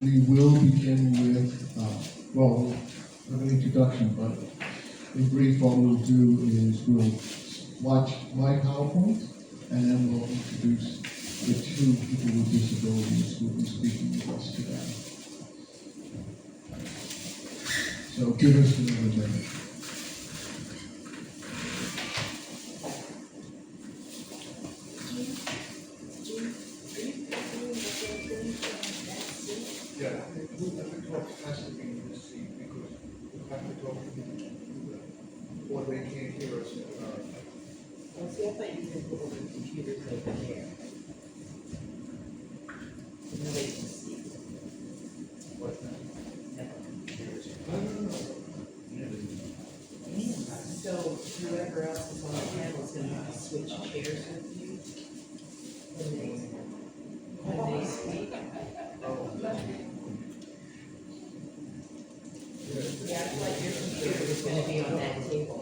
We will begin with, well, an introduction, but in brief, what we'll do is we'll watch my PowerPoint, and then we'll introduce the two people with disabilities who will be speaking with us today. So give us another minute. Yeah, the talk has to be in this seat because we have to talk to people, or they can't hear us. Well, see, I thought you could put the computers over there. So nobody can see. What's that? So whoever else is on the panel is gonna have to switch chairs with you when they speak. Yeah, I thought your computer was gonna be on that table.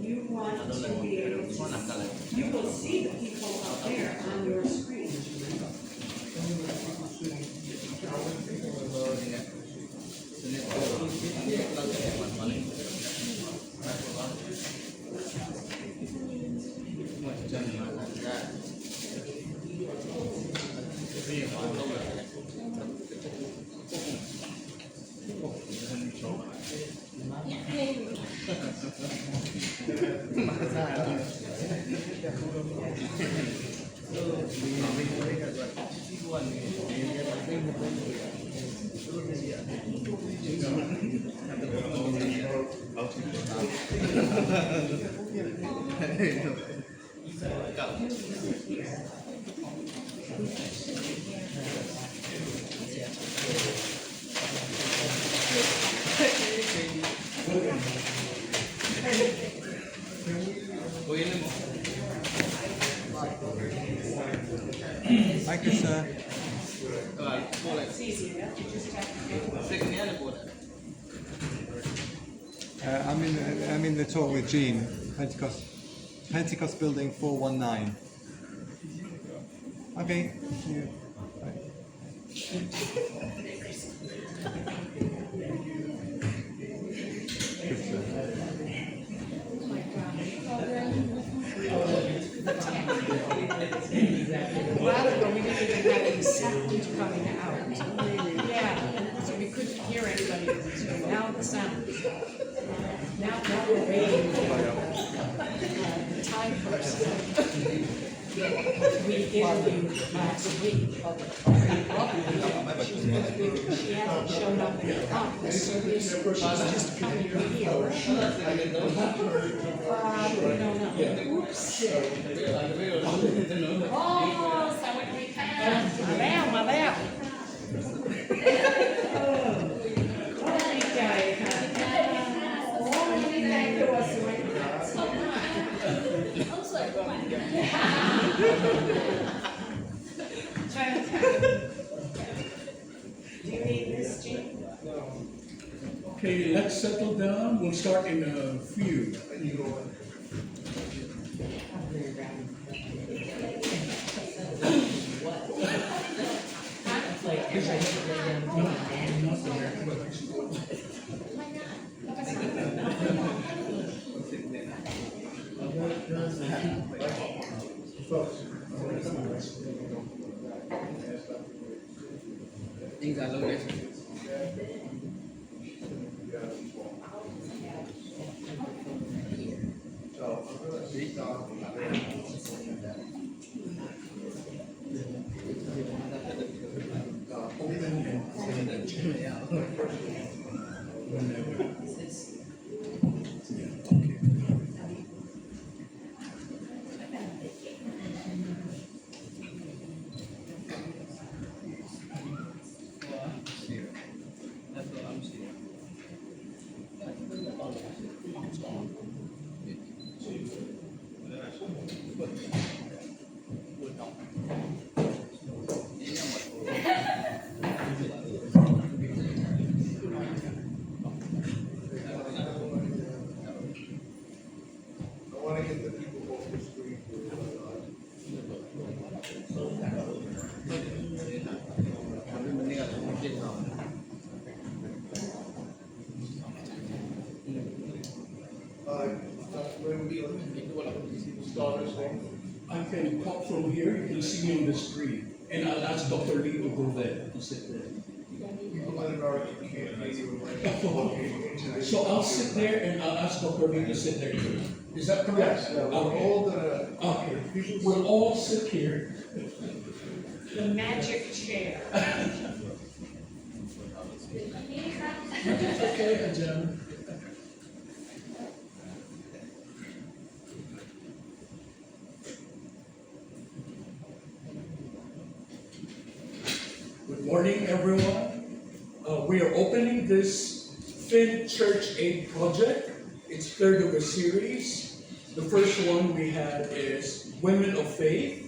You want to be able to, you will see the people up there on your screen. Thank you, sir. It's easy enough, you just have to do it. I'm in the talk with Jean, Pentecost Building 419. Okay, see you. Bye. Good, sir. A while ago, we didn't even have any sound coming out. Yeah, so we couldn't hear anybody. So now the sound. Now we're waiting for the time person. We interviewed last week. She hasn't shown up in the office, so she's just coming here. We don't know. Oops. Oh, saวัสดีค่ะมาแล้วโอ้ดีใจค่ะโอ้ดีใจตัวสวยต้องสวยกว่าใช่ค่ะ Do you need this, Jean? Okay, let's settle down. We'll start in a few. Things are loaded. never. It's Yeah, okay. I want to get the people off the screen. When we start this thing. I can pop from here, you can see me on the screen, and I'll ask Dr. Lee to go there, to sit there. So I'll sit there and I'll ask Dr. Lee to sit there too. Is that correct? Yes, we're all gonna. Okay, we'll all sit here. the magic chair. Okay, Jen. Good morning, everyone. We are opening this Finn Church Aid project. It's third of a series. The first one we had is Women of Faith.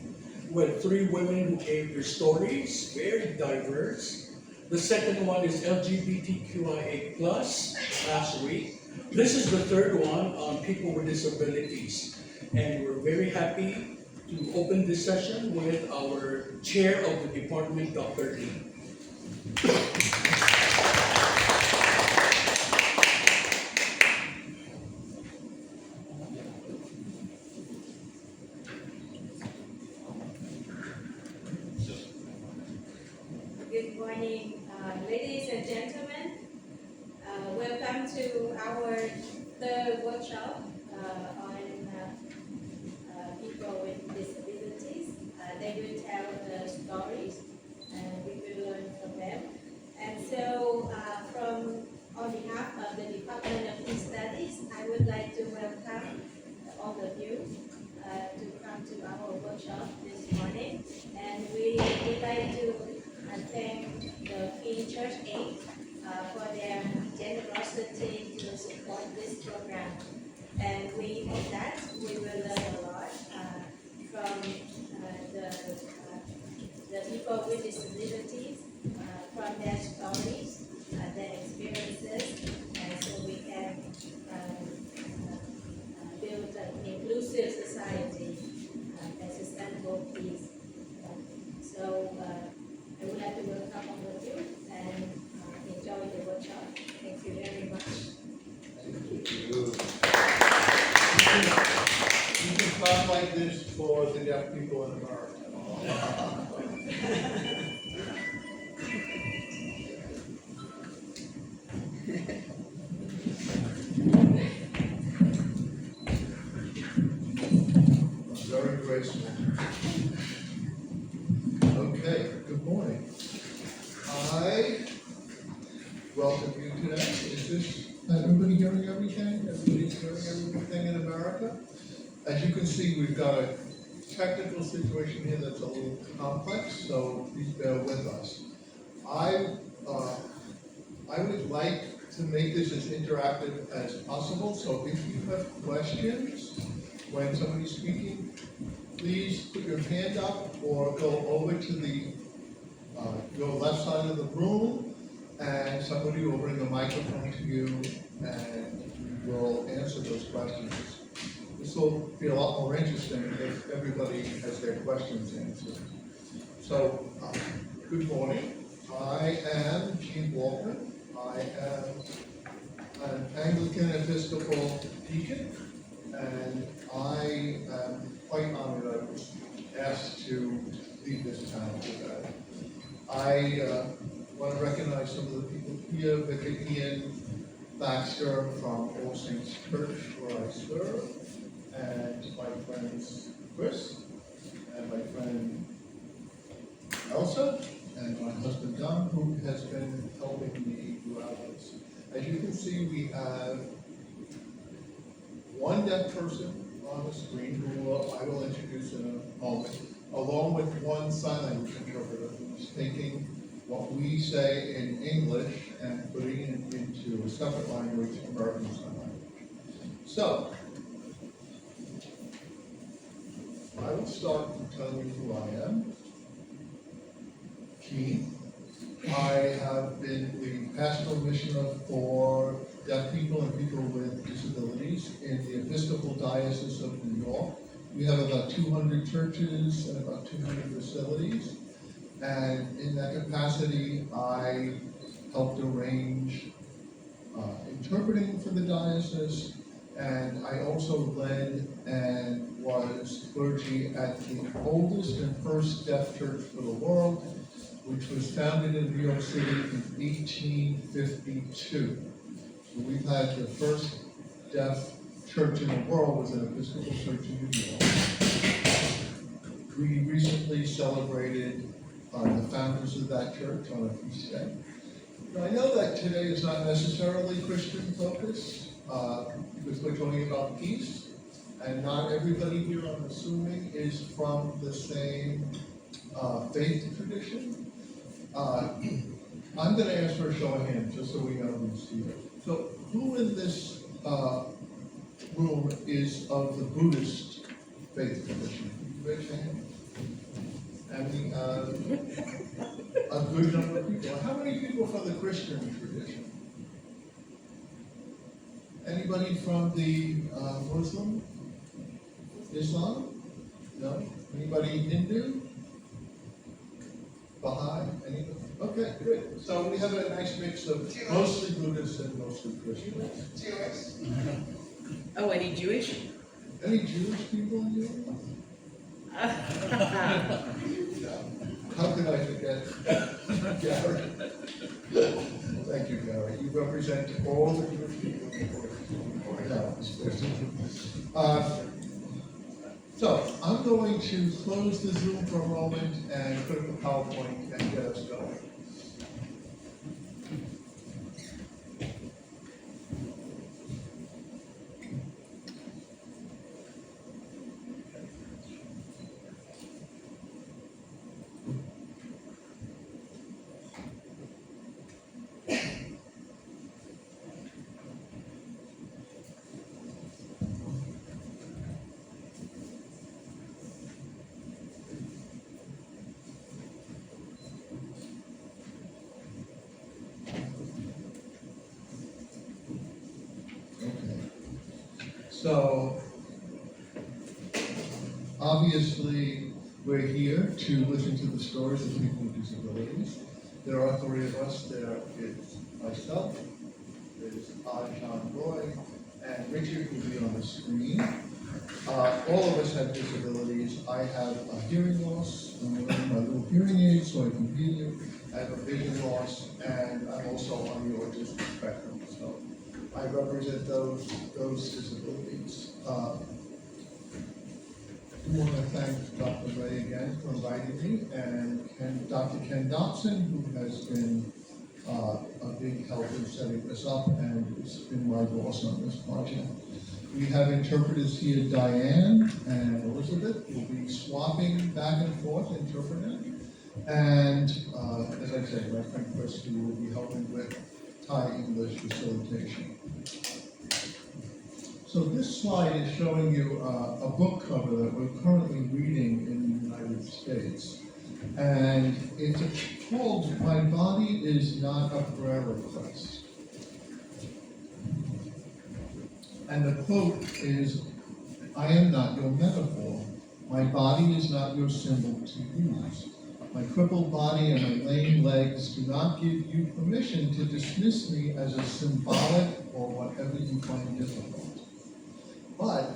We had 3 women who gave their stories, very diverse. The second one is LGBTQIA+ last week. This is the third one on people with disabilities. And we're very happy to open this session with our chair of the department, Dr. Lee. Good morning, ladies and gentlemen. Welcome to our third workshop on people with disabilities. They will tell the stories and we will learn from them. And so on behalf of the Department of Studies, I would like to welcome all of you to come to our workshop this morning. And we would like to thank the Finn Church Aid for their generosity to support this program. And we hope that we will learn a lot from the people with disabilities, from their stories, their experiences, and so we can build an inclusive society and sustainable peace. So I would like to welcome all of you and enjoy the workshop. Thank you very much. You can clap like this for the deaf people in America. Very graceful. Okay, good morning. I welcome you today. Is this, everybody hearing everything? Everybody's hearing everything in America? As you can see, we've got a technical situation here that's a little complex, so please bear with us. I would like to make this as interactive as possible, so if you have questions when somebody's speaking, please put your hand up or go over to the your left side of the room, and somebody will bring a microphone to you and we'll answer those questions. This will be a lot more interesting if everybody has their questions answered. So, good morning. I am Gene Walker. I am an Anglican Episcopal deacon, and I am quite honored I was asked to lead this town today. I want to recognize some of the people here, Vicar Ian Baxter from All Saints Church, where I serve, and my friends Chris, and my friend Elsa, and my husband Don, who has been helping me throughout this. As you can see, we have one deaf person on the screen who I will introduce in a moment, along with one sign language interpreter who's taking what we say in English and putting it into a separate language, American Sign Language. So, I will start to tell you who I am. Keith. I have been the pastoral missioner for deaf people and people with disabilities in the Episcopal Diocese of New York. We have about 200 churches and about 200 facilities. And in that capacity, I helped arrange interpreting for the diocese, and I also led and was clergy at the oldest and first deaf church for the world, which was founded in New York City in 1852. So we've had the first deaf church in the world was an Episcopal church in New York. We recently celebrated the founders of that church on a feast day. Now, I know that today is not necessarily Christian focused, because we're talking about peace, and not everybody here, I'm assuming, is from the same faith tradition. I'm going to ask for a show of hands, just so we know who's here. So, who in this room is of the Buddhist faith tradition? Raise your hand. And a good number of people. How many people from the Christian tradition? Anybody from the Muslim? Islam? No? Anybody Hindu? Baha'i? Anybody? Okay, good. So we have a nice mix of mostly Buddhists and mostly Christians. Oh, any Jewish? Any Jewish people in here? How could I forget Gary? Thank you, Gary. You represent all the Jewish people. So I'm going to close the Zoom for a moment and put up a PowerPoint and get us going. So, obviously, we're here to listen to the stories of people with disabilities. There are three of us. There is myself, there's John Roy, and Richard will be on the screen. All of us have disabilities. I have a hearing loss. I'm wearing my little hearing aid so I can hear you. I have a vision loss, and I'm also on the autistic spectrum. So I represent those disabilities. I want to thank Dr. Ray again for inviting me, and Dr. Ken Dobson, who has been a big help in setting this up, and has been my boss on this project. We have interpreters here, Diane and Elizabeth, who will be swapping back and forth interpreting. And as I said, my friend Christy will be helping with Thai English facilitation. So this slide is showing you a book cover that we're currently reading in the United States. And it's called My Body Is Not a Prayer Request. And the quote is, I am not your metaphor. My body is not your symbol to use. My crippled body and my lame legs do not give you permission to dismiss me as a symbolic or whatever you find difficult. But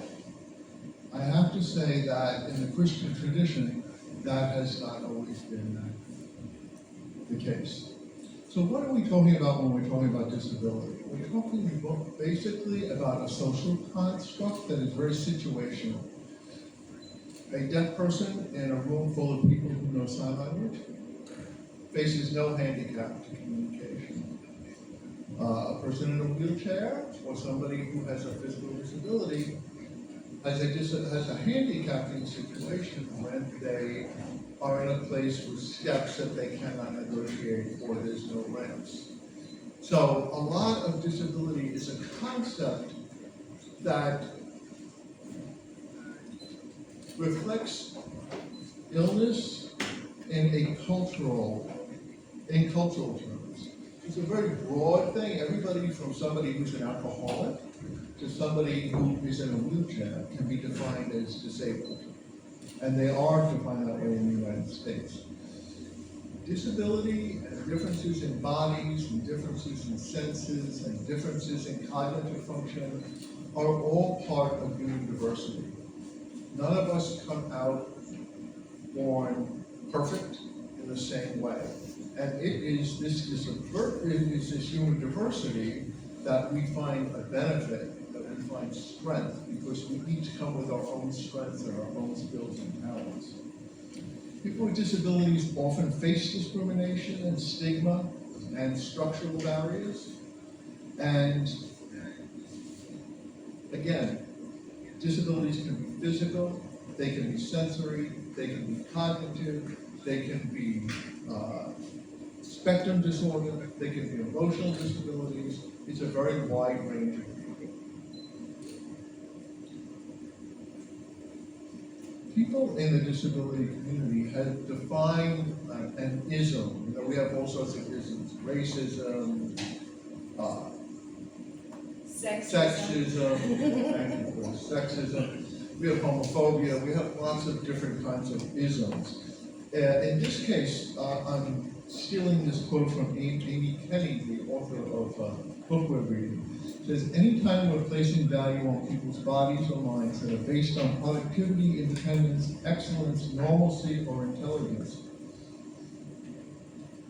I have to say that in the Christian tradition, that has not always been the case. So what are we talking about when we're talking about disability? We're talking basically about a social construct that is very situational. A deaf person in a room full of people who know sign language faces no handicap to communication. a person in a wheelchair or somebody who has a physical disability has a handicapping situation when they are in a place with steps that they cannot negotiate or there's no ramps. So a lot of disability is a concept that reflects illness in cultural terms. It's a very broad thing. Everybody from somebody who's an alcoholic to somebody who is in a wheelchair can be defined as disabled. And they are defined that way in the United States. Disability and differences in bodies and differences in senses and differences in cognitive function are all part of human diversity. None of us come out born perfect in the same way. And it is this human diversity that we find a benefit, that we find strength, because we each come with our own strengths and our own skills and talents. People with disabilities often face discrimination and stigma and structural barriers. And again, disabilities can be physical, they can be sensory, they can be cognitive, they can be spectrum disorder, they can be emotional disabilities. It's a very wide range of people. People in the disability community have defined an ism. You know, we have all sorts of isms: racism, sexism, thank you, Chris. Sexism. We have homophobia. We have lots of different kinds of isms. In this case, I'm stealing this quote from Amy Kenny, the author of book we're reading. It says, anytime we're placing value on people's bodies or minds that are based on productivity, independence, excellence, normalcy, or intelligence,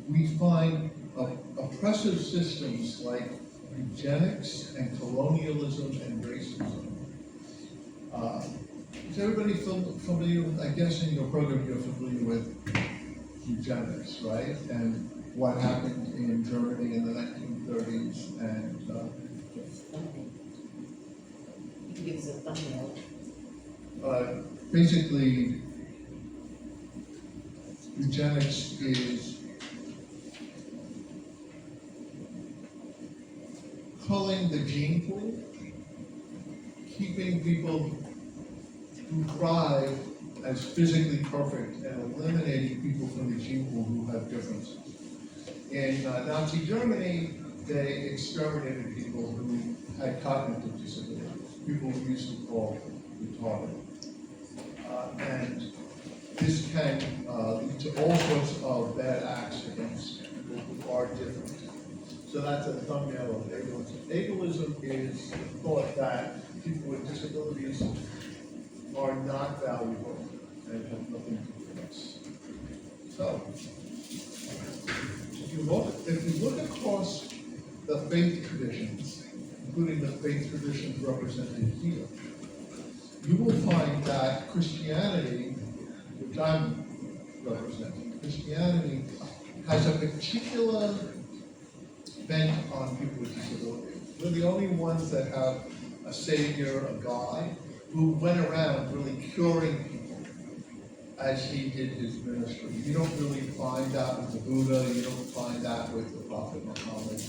we find oppressive systems like eugenics and colonialism and racism. Is everybody familiar with, I guess in your program you're familiar with eugenics, right? And what happened in Germany in the 1930s and You can give us a thumbnail. basically, eugenics is culling the gene pool, keeping people who thrive as physically perfect and eliminating people from the gene pool who have differences. In Nazi Germany, they exterminated people who had cognitive disabilities, people who used to call retarded. And this can lead to all sorts of bad acts against people who are different. So that's a thumbnail of ableism. Ableism is the thought that people with disabilities are not valuable and have nothing to do with us. So, if you look across the faith traditions, including the faith traditions represented here, you will find that Christianity, which I'm representing, Christianity has a particular bent on people with disabilities. We're the only ones that have a savior, a God, who went around really curing people as he did his ministry. You don't really find that with the Buddha, you don't find that with the Prophet Muhammad.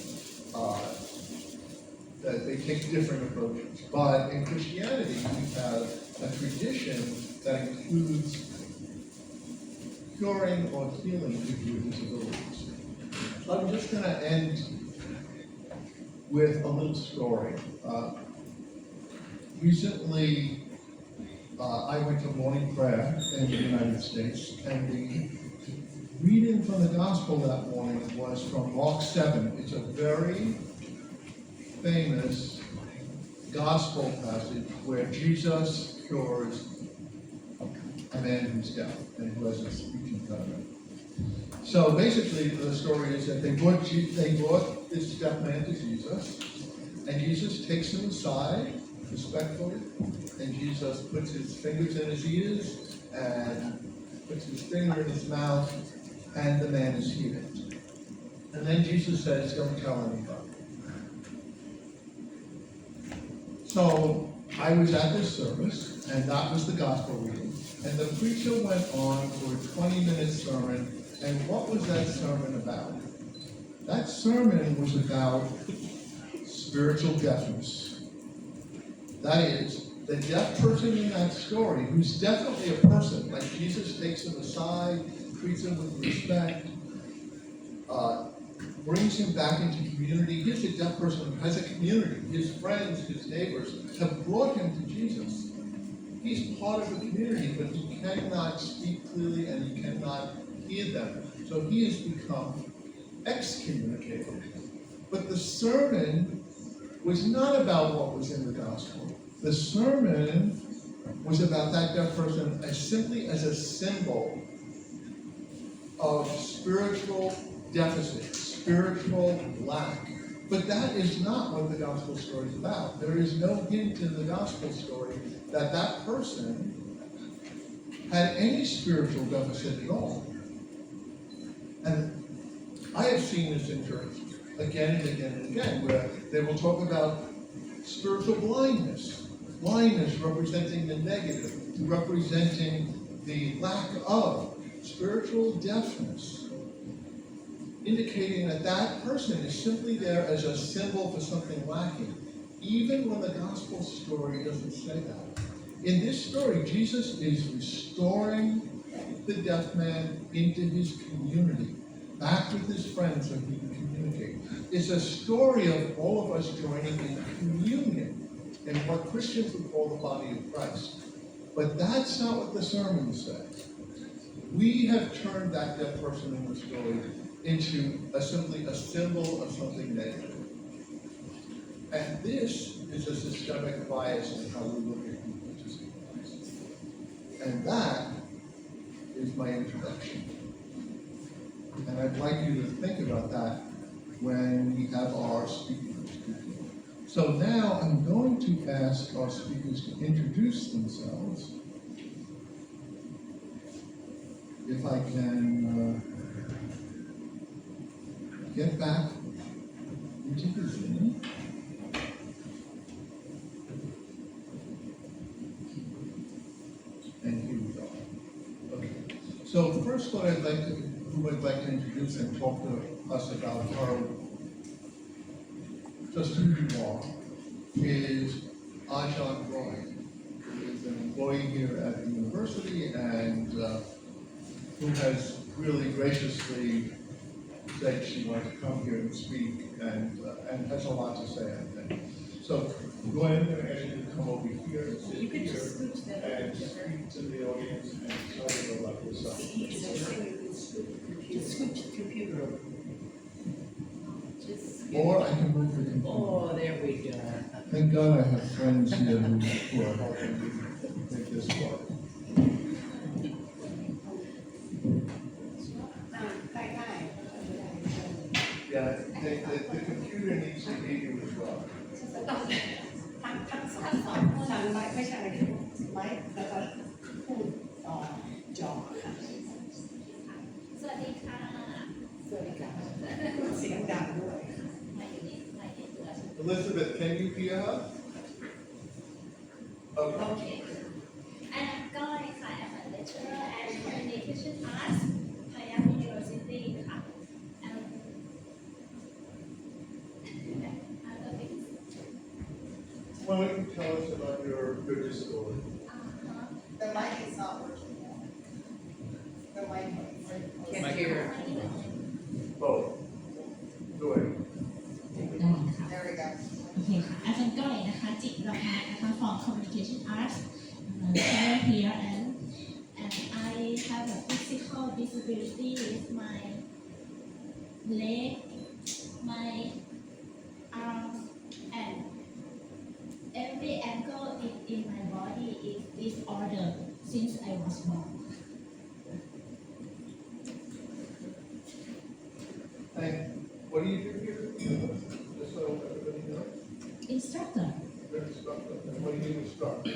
That they take different approaches. But in Christianity, we have a tradition that includes curing or healing people with disabilities. So I'm just going to end with a little story. Recently, I went to morning prayer in the United States, and the reading from the gospel that morning was from Mark 7. It's a very famous gospel passage where Jesus cures a man who's deaf and who has a speech impediment. So basically, the story is that they brought this deaf man to Jesus, and Jesus takes him aside respectfully, and Jesus puts his fingers in his ears and puts his finger in his mouth, and the man is healed. And then Jesus says, "Don't tell anybody." So I was at this service, and that was the gospel reading. And the preacher went on for a 20-minute sermon, and what was that sermon about? That sermon was about spiritual deafness. That is, the deaf person in that story, who's definitely a person, like Jesus takes him aside, treats him with respect, brings him back into community. Here's a deaf person who has a community. His friends, his neighbors have brought him to Jesus. He's part of a community, but he cannot speak clearly and he cannot hear them. So he has become excommunicated. But the sermon was not about what was in the gospel. The sermon was about that deaf person as simply as a symbol of spiritual deficit, spiritual lack. But that is not what the gospel story is about. There is no hint in the gospel story that that person had any spiritual deficit at all. And I have seen this in church again and again and again, where they will talk about spiritual blindness. Blindness representing the negative, representing the lack of spiritual deafness, indicating that that person is simply there as a symbol for something lacking, even when the gospel story doesn't say that. In this story, Jesus is restoring the deaf man into his community, back with his friends so he can communicate. It's a story of all of us joining in communion in what Christians would call the body of Christ. But that's not what the sermon says. We have turned that deaf person in the story into simply a symbol of something negative. And this is a systemic bias in how we look at people with disabilities. And that is my introduction. And I'd like you to think about that when we have our speakers. So now I'm going to ask our speakers to introduce themselves. If I can get back into the Zoom. And here we go. Okay. So first, who I'd like to introduce and talk to us about just who you are, is Ajahn Roy, who is an employee here at the university and who has really graciously said she wants to come here and speak and has a lot to say, I think. So, Roy, I'm going to ask you to come over here and sit here and speak to the audience and tell them about yourself. Just switch the computer. Or I can move the computer. Oh, there we go. Thank God I have friends here who are helping me make this work. Yeah, the computer needs to hear you as well. ทางไม้ไม่ใช่ไม้แล้วก็พูดต่อจอค่ะ สวัสดีค่ะ สวัสดีค่ะเสียงดังด้วย Elizabeth, can you hear her? Okay. Okay. And I'm Goy, I'm a lecturer at Communication Arts, Payam University. Why don't you tell us about your disability? The mic is not working. The mic. Can't hear. Both. Go ahead. There we go. โอเคค่ะอาจารย์ก้อยนะคะจิตรพัฒน์นะคะ from Communication Arts lecturer here and I have a physical disability with my leg, my arms, and every ankle in my body is disordered since I was born. And what do you do here? Just so everybody knows. Instructor, You're an instructor. And what do you instruct?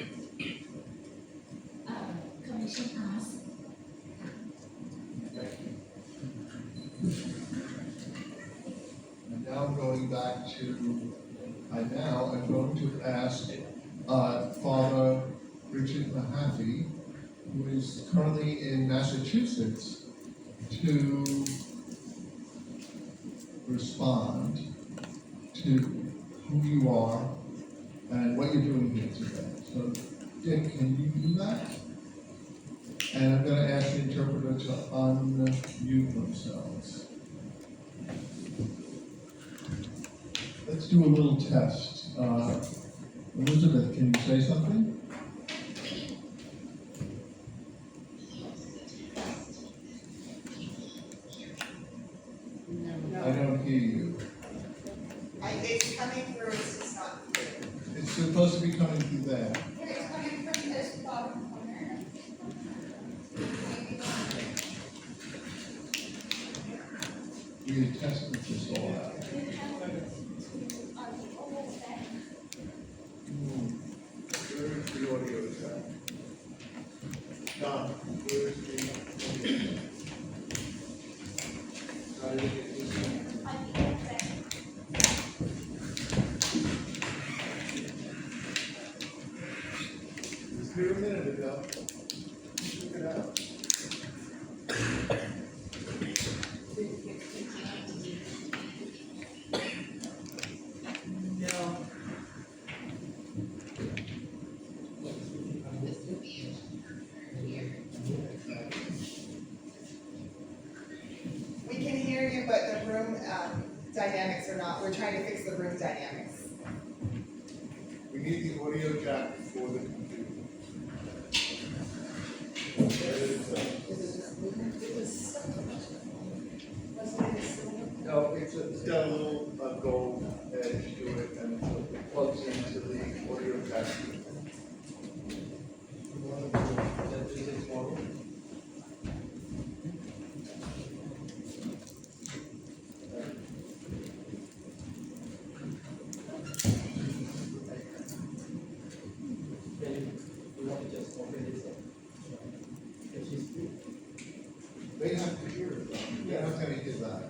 Communication Arts. Thank you. And now I'm going back to, I now am I'm going to ask Father Richard Mahaffey, who is currently in Massachusetts, to respond to who you are and what you're doing here today. So, Dick, can you do that? And I'm going to ask the interpreter to unmute themselves. Let's do a little test. Elizabeth, can you say something? I don't hear you. It's coming through, it's just not clear. It's supposed to be coming through there. It's coming from this bottom corner. We had tested this all out. Where's the audio track? Don, where's the audio track? How did it get this one? It was here a minute ago. Check it out. We can hear you, but the room dynamics are not, we're trying to fix the room dynamics. We need the audio jack for the computer. No, it's got a little gold edge to it and it plugs into the audio jack. They have to hear it, though. They're not gonna hear that.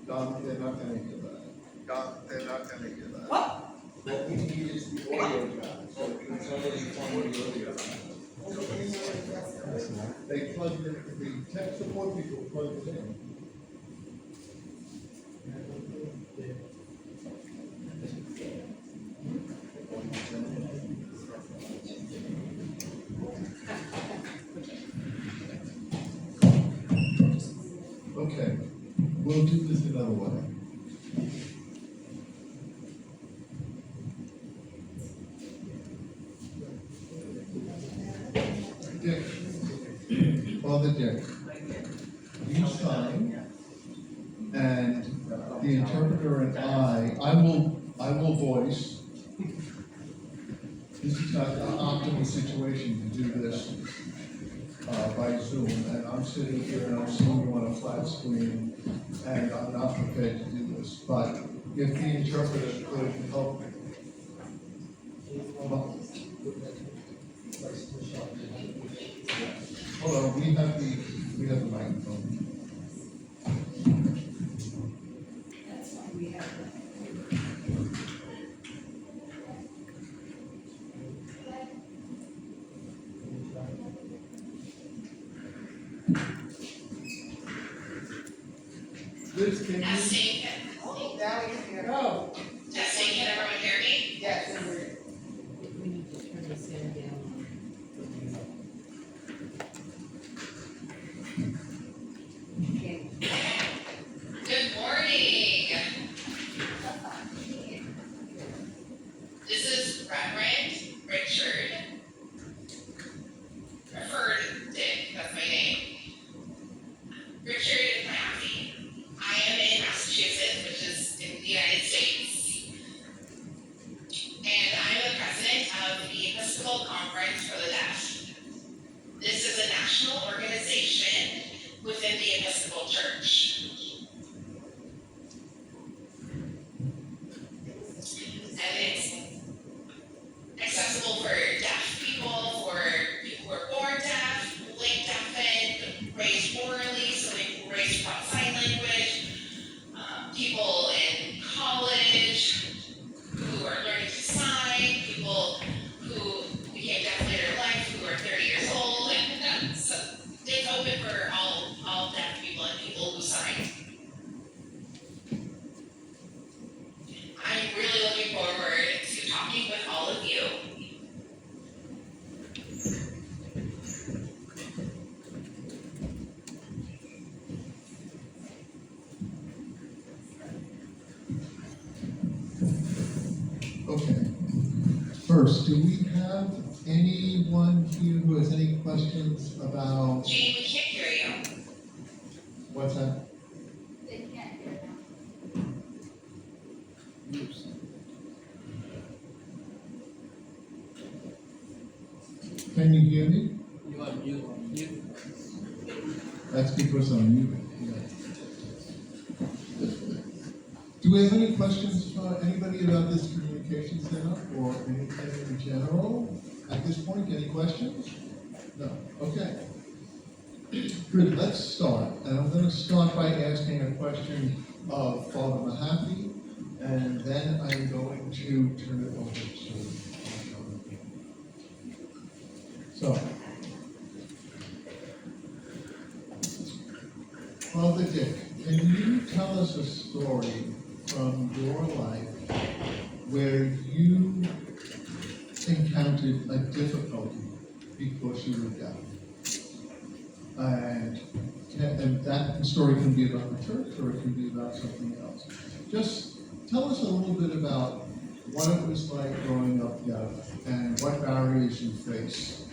Don, they're not gonna hear that. Don, they're not gonna hear that. What we need is the audio jack, so we can tell them on the audio jack. They plug it, the tech support people plug it in. Okay, we'll do this another way. Dick, Father Dick, you sign, and the interpreter and I will voice. This is not an optimal situation to do this by Zoom, and I'm sitting here and I'm seeing you on a flat screen, and I'm not prepared to do this, but if the interpreter could help. Hold on, we have the microphone. Liz, can you? Testing. Oh, now we can hear. Oh. Testing. Can everyone hear me? Yes. We need to turn the sound down. Good morning. This is Reverend Richard. Referred Dick, that's my name. Richard Mahaffey. I am in Massachusetts. Okay. First, do we have anyone here who has any questions about, Gene, we can't hear you. what's that? They can't hear now. Can you hear me? You are mute. That's because I'm muted. Yeah. Do we have any questions for anybody about this communication setup or anything in general? At this point, any questions? No. Okay. Good, let's start. And I'm going to start by asking a question of Father Mahaffey, and then I'm going to turn it over to So, Father Dick, can you tell us a story from your life where you encountered a difficulty because you were deaf? And that story can be about the church or it can be about something else. Just tell us a little bit about what it was like growing up deaf and what barriers you face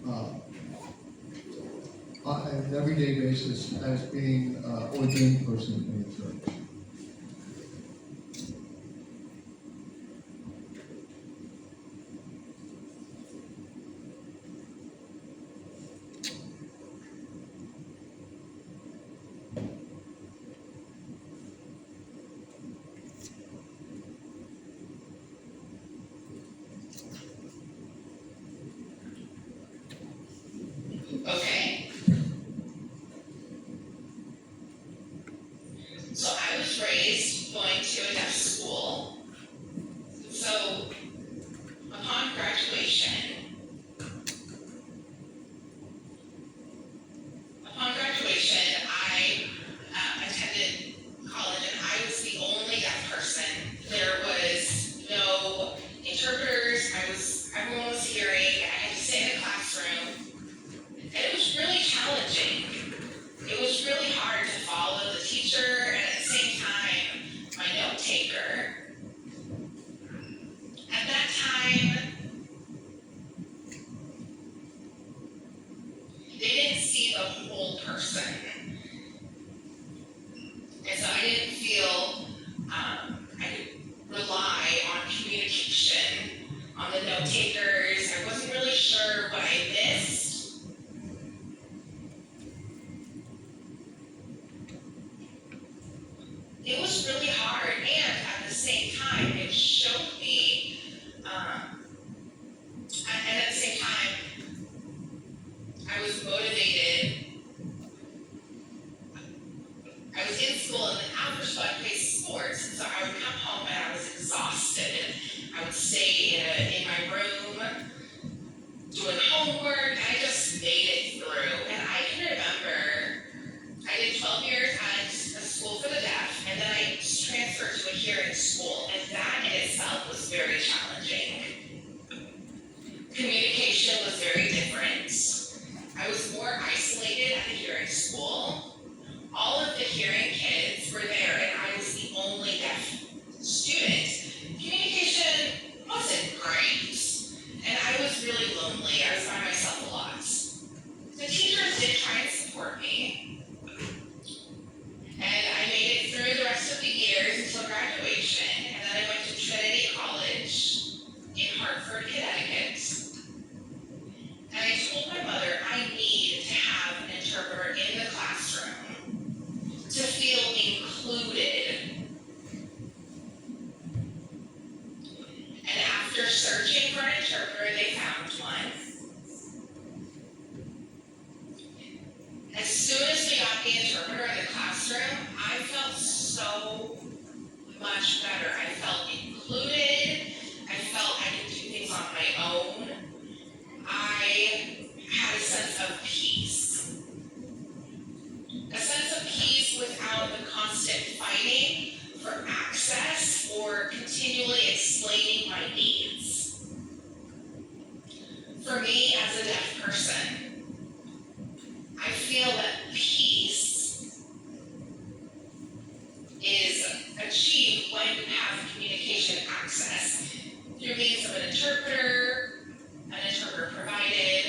on an everyday basis as being an ordained person in the church. Okay. So I was raised going to a deaf school. So upon graduation, I attended college and I was the only deaf person. There was no interpreters. Everyone was hearing. I had to sit in a classroom. And it was really challenging. It was really hard to follow the teacher and at the same time, my note taker. At that time, they didn't see the whole person. And so I didn't feel I could rely on communication, on the note takers. I wasn't really sure what I missed. It was really hard, and at the same time, it showed me, and at the same time, I was motivated. I was in school, and then after school, I played sports, so I would come home and I was exhausted. I would stay in my room doing homework, and I just made it through. And I can remember, I did 12 years at a school for the deaf, and then I transferred to a hearing school, and that in itself was very challenging. Communication was very different. I was more isolated at the hearing school. All of the hearing kids were there, and I was the only deaf student. Communication wasn't great, and I was really lonely. I was by myself a lot. The teachers did try and support me, and I made it through the rest of the years until graduation, and then I went to Trinity College in Hartford, Connecticut. And I told my mother I need to have an interpreter in the classroom to feel included. And after searching for an interpreter, they found one. As soon as we got the interpreter in the classroom, I felt so much better. I felt included. I felt I could do things on my own. I had a sense of peace. A sense of peace without the constant fighting for access or continually explaining my needs. For me, as a deaf person, I feel that peace is achieved when you have communication access. release of an interpreter provided.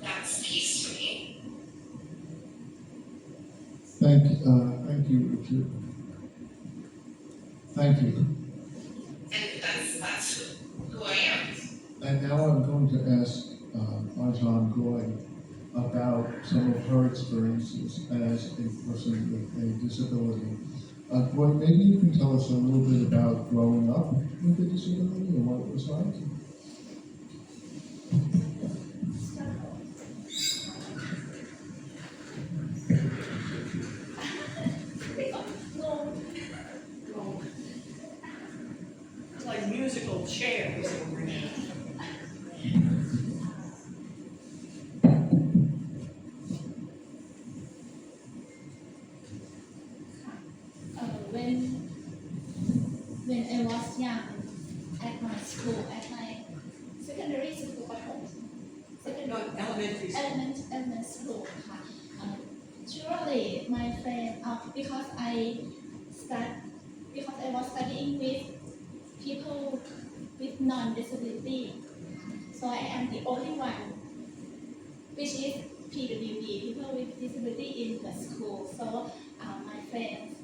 That's peace to me. Thank you, Richard. Thank you. And that's who I am. And now I'm going to ask Arjan Goy about some of her experiences as a person with a disability. Goy, maybe you can tell us a little bit about growing up with a disability and what it was like. It's like musical chairs over here. When I was young, at my school, at my secondary school, Elementary school. elementary school, surely my friend, because I was studying with people with non-disability, so I am the only one, which is PWD, people with disability in the school. So my friends,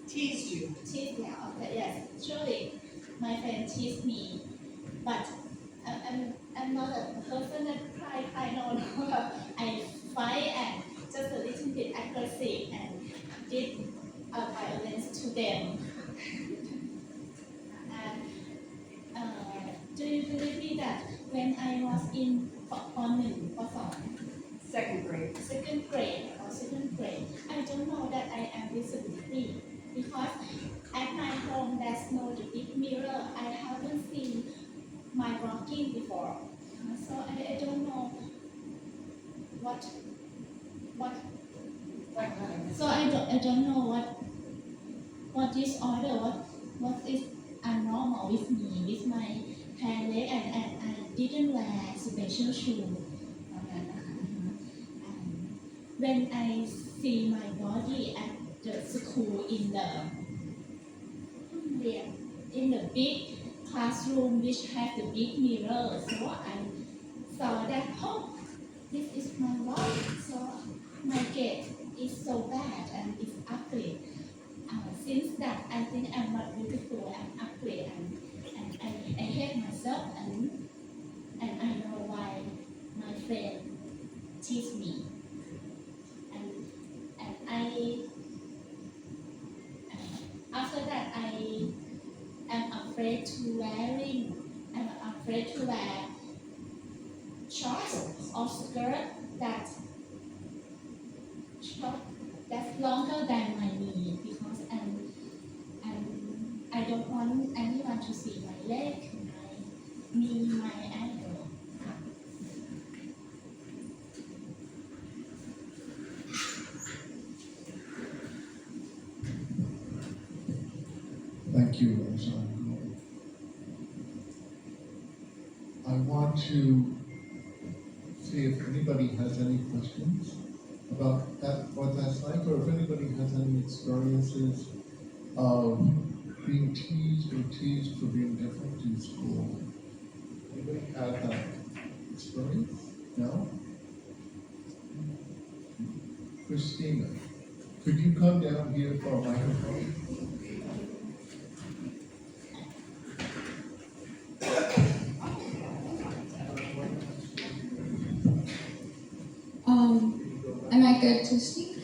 Teased you. tease me. Okay, yes, surely my friend teased me, but I'm not a person that cry, no. I fight and just a little bit aggressive and did violence to them. And do you believe me that when I was in P.1, Second grade. second grade, I don't know that I am disability because at my home there's no big mirror. I haven't seen my walking before, so I don't know what. So I don't know what disorder, what is abnormal with me, with my hand leg, and I didn't wear special shoe. When I see my body at the school in the big classroom which have the big mirror, so I saw that, oh, this is my body, so my gait is so bad and it's ugly. Since that, I think I'm not beautiful, I'm ugly, and I hate myself, and I know why my friend teased me. And after that, I am afraid to wear shorts or skirt that's longer than my knee, because I don't want anyone to see my leg, my knee, my ankle. Thank you, Arjan Goy. I want to see if anybody has any questions about that, what that's like, or if anybody has any experiences of being teased or teased for being different in school. Anybody had that experience? No? Christina, could you come down here for a microphone? Am I good to speak?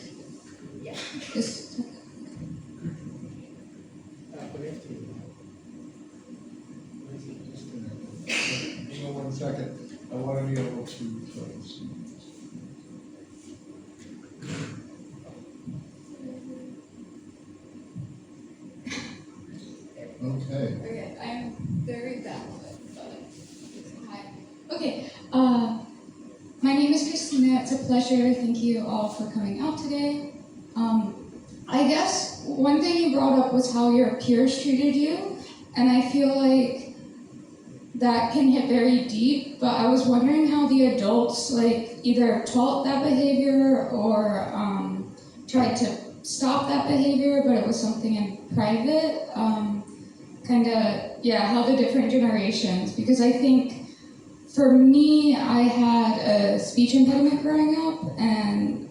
Yeah. Just, Hang on 1 second. I want to be able to show this. Okay. okay, I'm very bad at it, but it's hi. Okay, my name is Christina. It's a pleasure. Thank you all for coming out today. I guess one thing you brought up was how your peers treated you, and I feel like that can hit very deep, but I was wondering how the adults either taught that behavior or tried to stop that behavior, but it was something in private. kind of, yeah, how the different generations, because I think for me, I had a speech impediment growing up, and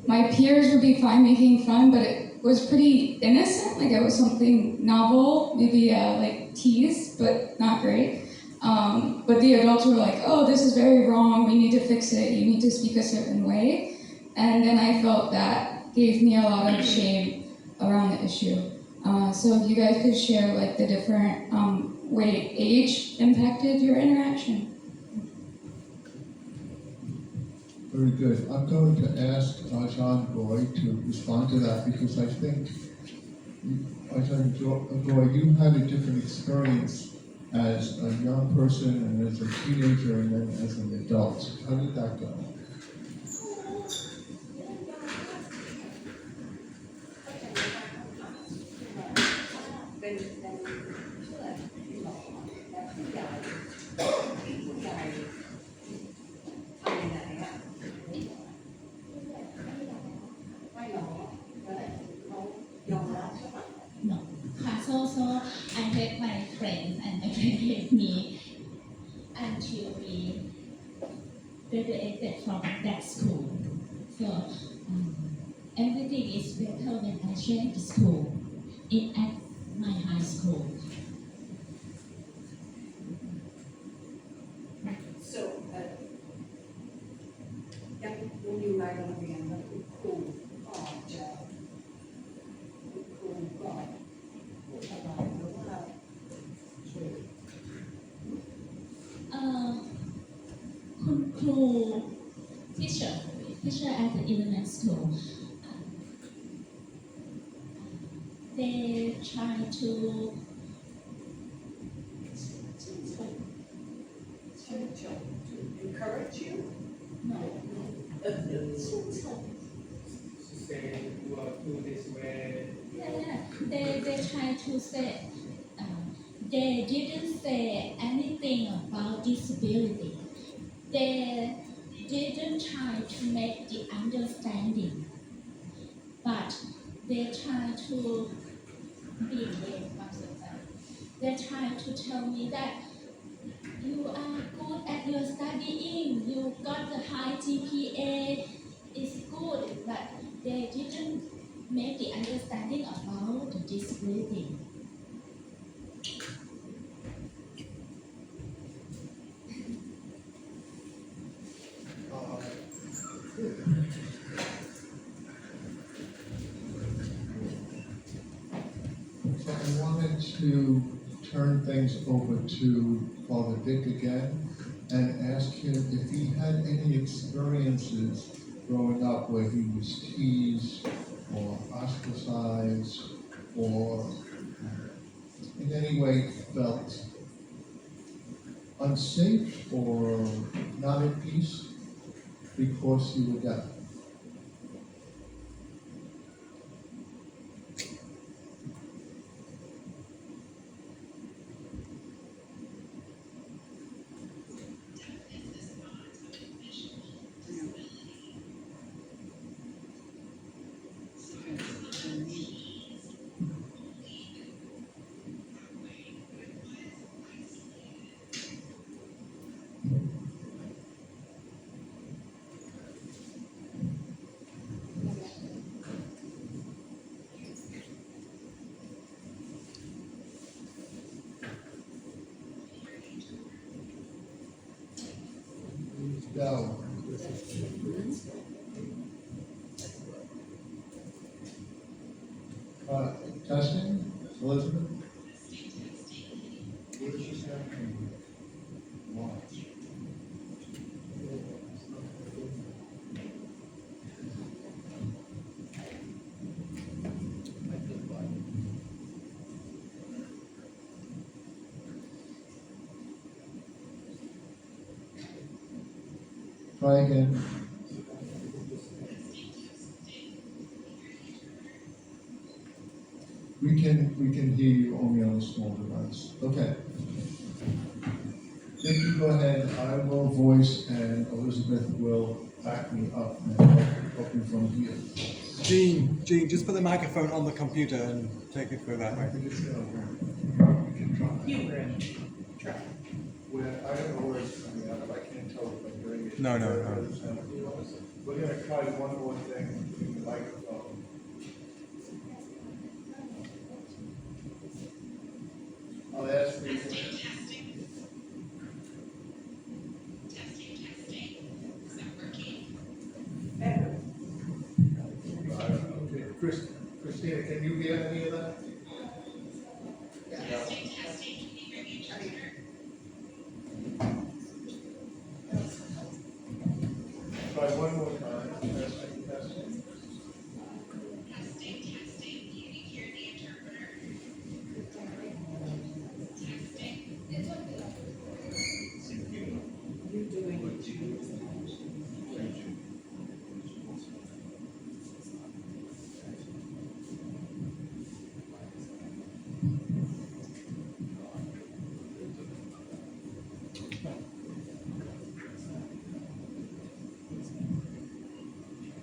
my peers would be fine making fun, but it was pretty innocent, like it was something novel, maybe like tease, but not great. But the adults were like, oh, this is very wrong, we need to fix it, you need to speak a certain way. And then I felt that gave me a lot of shame around the issue. So if you guys could share like the different way age impacted your interaction. Very good. I'm going to ask Ajahn Goy to respond to that because I think, Ajahn Goy, you had a different experience as a young person and as a teenager and then as an adult. How did that go? No. So I hate my friends and my friends hate me until we graduated from that school. So everything is better when I change the school. It at my high school. So ยังอยู่ในโรงเรียนแล้วคุณครูก็จะคุณครูก็พูดอะไรหรือว่าช่วย คุณครู teacher at the elementary school. They try to encourage you? no. Say, well, do this way. Yeah. They try to say they didn't say anything about disability. They didn't try to make the understanding, but they try to be they try to tell me that you are good at your studying, you got the high GPA, it's good, but they didn't make the understanding about the disability. So I wanted to turn things over to Father Vic again and ask him if he had any experiences growing up where he was teased or ostracized or in any way felt unsafe or not at peace because you were deaf. Go. Testing, Elizabeth? What is this happening? Watch. Try again. We can hear you only on a small device. Okay. If you go ahead, I will voice and Elizabeth will back me up and help you from here. Jean, just put the microphone on the computer and take it through that way. I think it's Try. Where, I don't know where it's coming out of, I can't tell if I'm doing it. No. We're gonna try one more thing in the microphone. I'll ask you. Testing. Is that working? Better. I don't know. Okay, Christina, can you hear any of that? Testing. Can you hear me, Jennifer? Try one more time. Testing. Testing. Can you hear the interpreter? Testing. You're doing it too.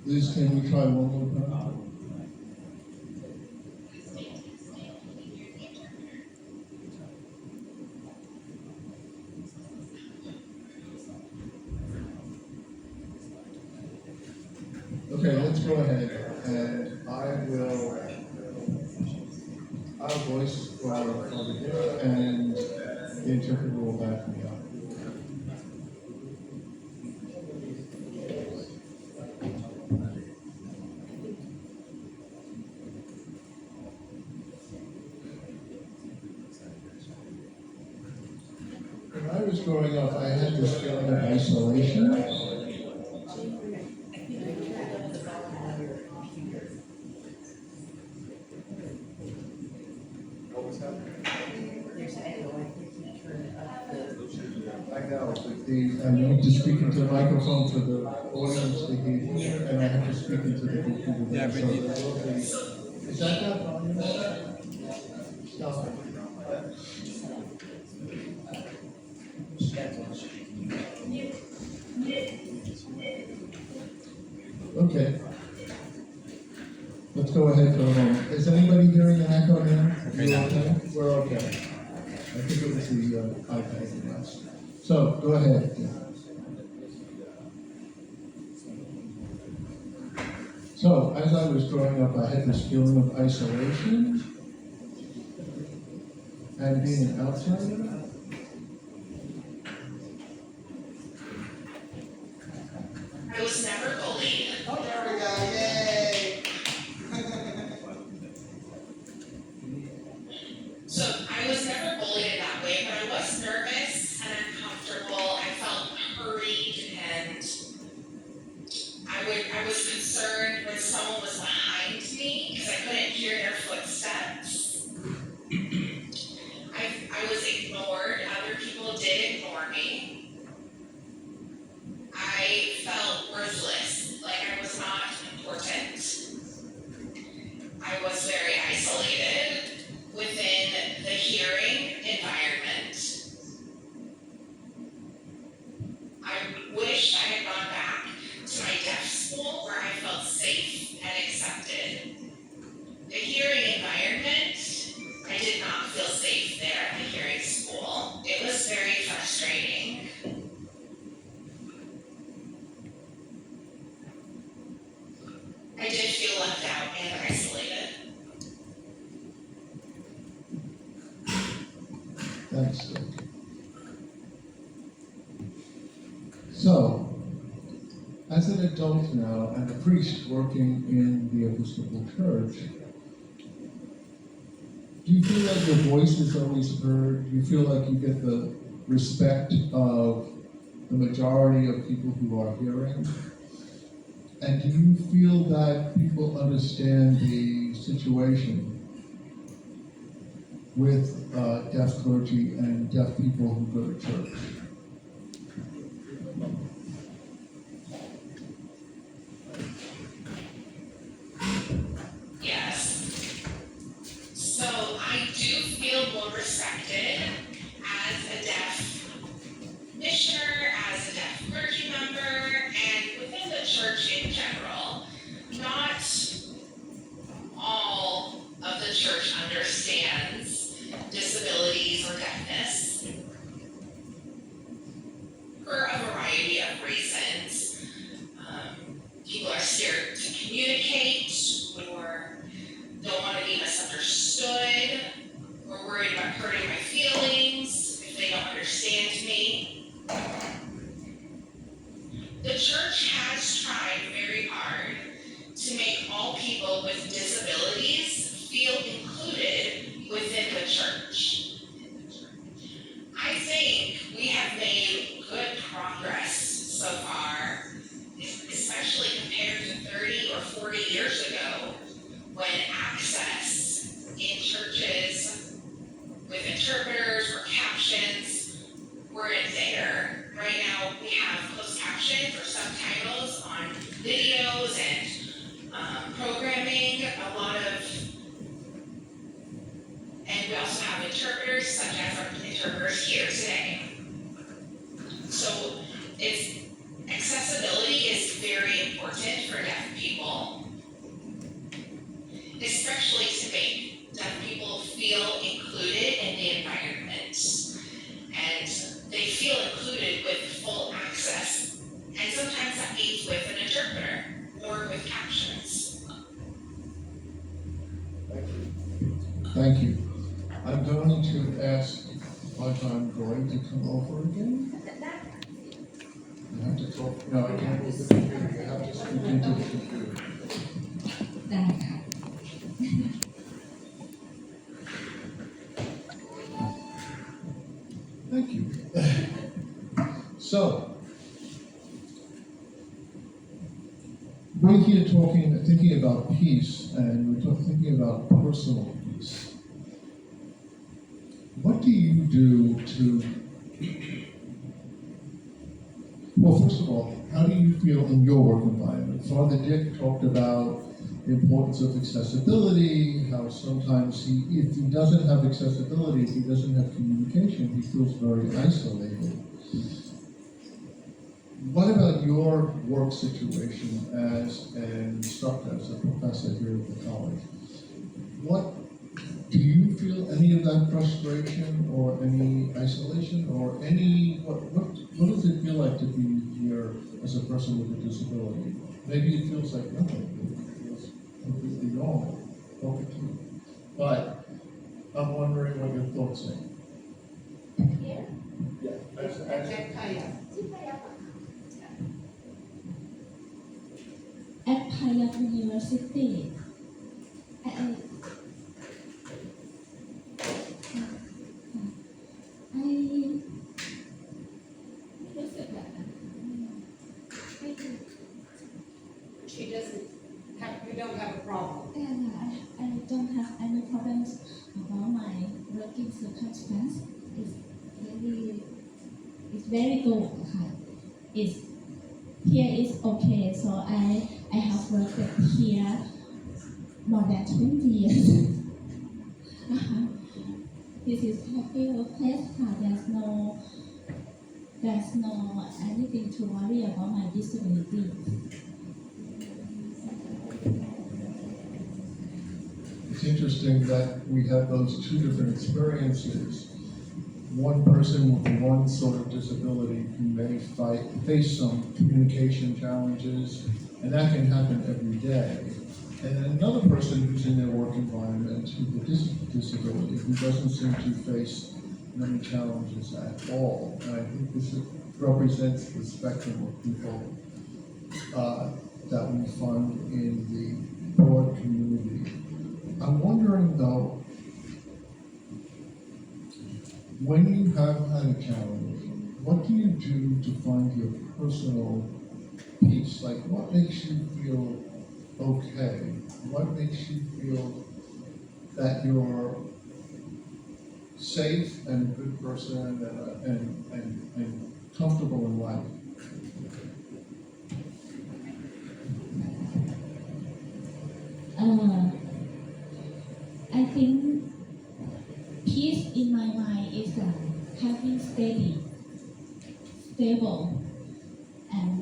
Liz, can we try one more time? Okay, let's go ahead and I'll voice for the here and the interpreter will back me up. When I was growing up, I had this feeling of isolation. What was happening? There's an echo, I think you turn it up. I know, but I need to speak into the microphone for the audience to hear, and I have to speak into the computer. Yeah, but So you- there will be- Is that volume? Stop it. Okay. Let's go ahead for a moment. Is anybody hearing an echo now? Okay, You now. okay? We're okay. I think it was the iPad device. So, go ahead. So, as I was growing up, I had this feeling of isolation and being an outsider. I was never bullied. Oh, there we go, yay. So I was never bullied in that way, but I was nervous and uncomfortable. I felt hurried and I was concerned when someone was behind me because I couldn't hear their footsteps. I was ignored. Other people did ignore me. I felt worthless, like I was not important. I was very isolated within the hearing environment. I wish I had gone back to my deaf school where I felt safe and accepted. The hearing environment, I did not feel safe there at the hearing school. It was very frustrating. I did feel left out and isolated. Thanks, Dick. So, as an adult now and a priest working in the Episcopal Church, do you feel like your voice is always heard? Do you feel like you get the respect of the majority of people who are hearing? And do you feel that people understand the situation with deaf clergy and deaf people who go to church? Yes. So I do feel more respected as a deaf missioner, as a deaf clergy member, and within the church in general. Not all of the church understands disabilities or deafness for a variety of reasons. People are scared to communicate, or don't want to be misunderstood, or worried about hurting my feelings if they don't understand me. The church has tried very hard to make all people with disabilities feel included within the church. I think we have made good progress so far, especially compared to 30 or 40 years ago, when access in churches with interpreters or captions weren't there. Right now, we have closed captions or subtitles on videos and programming, and we also have interpreters, such as our interpreters here today. So accessibility is very important for deaf people, especially to make deaf people feel included in the environment. And they feel included with full access. And sometimes that means with an interpreter or with captions. Thank you. I'm going to ask part-time Glory to come over again. You have to talk, no, I can't with the computer, you have to speak into the computer. ได้ค่ะ Thank you. So, we're here thinking about peace, and we're thinking about personal peace. What do you do to, well, first of all, how do you feel in your work environment? Father Dick talked about the importance of accessibility, how sometimes if he doesn't have accessibility, if he doesn't have communication, he feels very isolated. What about your work situation as an instructor, as a professor here at the college? Do you feel any of that frustration or any isolation or what does it feel like to be here as a person with a disability? Maybe it feels like nothing, it feels completely normal, perfectly. But I'm wondering what your thoughts are. Here? Yeah. At Payat University She doesn't have, you don't have a problem. I don't have any problems about my working circumstance. It's very good. Here is okay. So I have worked here more than 20 years. This is happy workplace. There's no anything to worry about my disability. It's interesting that we have those two different experiences. One person with one sort of disability who may face some communication challenges, and that can happen every day. And then another person who's in their work environment with a disability who doesn't seem to face many challenges at all. And I think this represents the spectrum of people that we find in the broad community. I'm wondering though, when you have had a challenge, what do you do to find your personal peace? Like, what makes you feel okay? What makes you feel that you're safe and a good person and comfortable in life? I think peace in my mind is having stable, and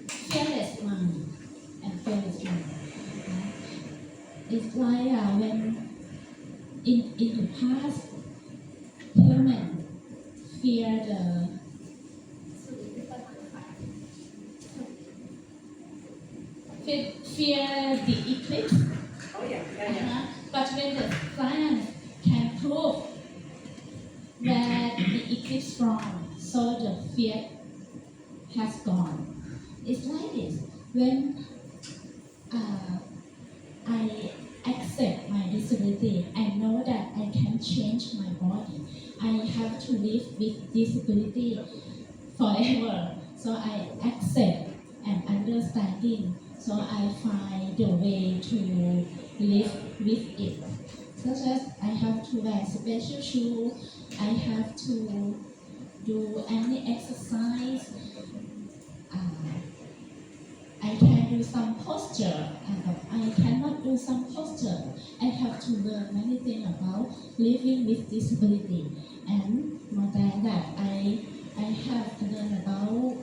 fearless mind and fearless mind. it's like when in the past, human fear the eclipse. Oh, yeah, But when the science can prove where the eclipse from, so the fear has gone. It's like this. When I accept my disability, I know that I can change my body. I have to live with disability forever. So I accept and understanding. So I find the way to live with it. Such as I have to wear special shoes, I have to do any exercise. I can do some posture, I cannot do some posture. I have to learn many things about living with disability. And more than that, I have to learn about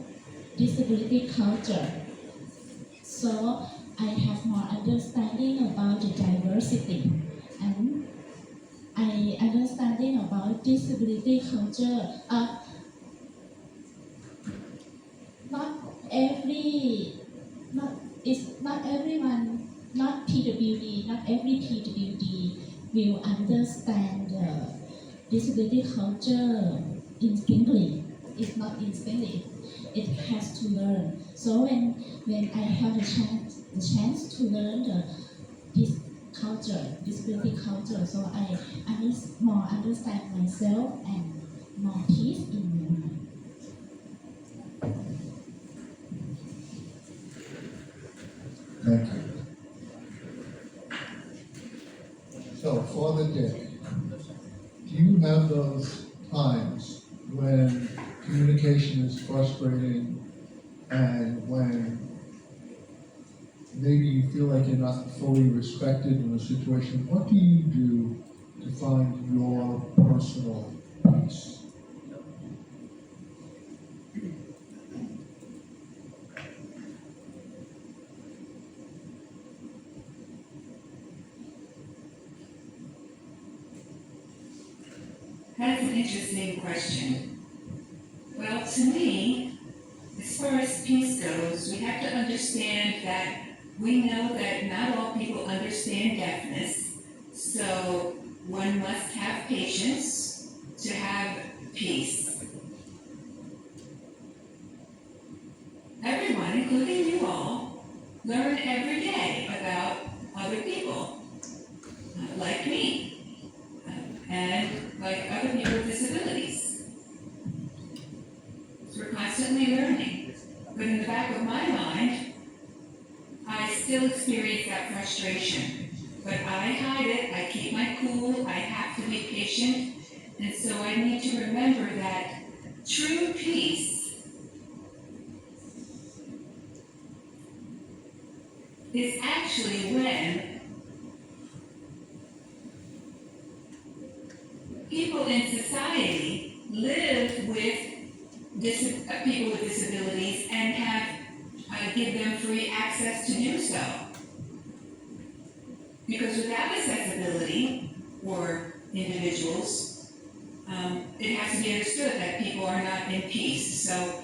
disability culture. So I have more understanding about the diversity. And I understanding about disability culture. Not everyone, not PWD, not every PWD will understand disability culture instantly. It's not instantly. It has to learn. So when I have the chance to learn this culture, disability culture, so I more understand myself and more peace in my mind. Thank you. So for the day, do you have those times when communication is frustrating and when maybe you feel like you're not fully respected in a situation? What do you do to find your personal peace? That's an interesting question. Well, to me, as far as peace goes, we have to understand that we know that not all people understand deafness, so one must have patience to have peace. Everyone, including you all, learn every day about other people, like me, and like other people with disabilities. So we're constantly learning. But in the back of my mind, I still experience that frustration. But I hide it, I keep my cool, I have to be patient, and so I need to remember that true peace is actually when people in society live with people with disabilities and give them free access to do so. Because without accessibility for individuals, it has to be understood that people are not in peace. So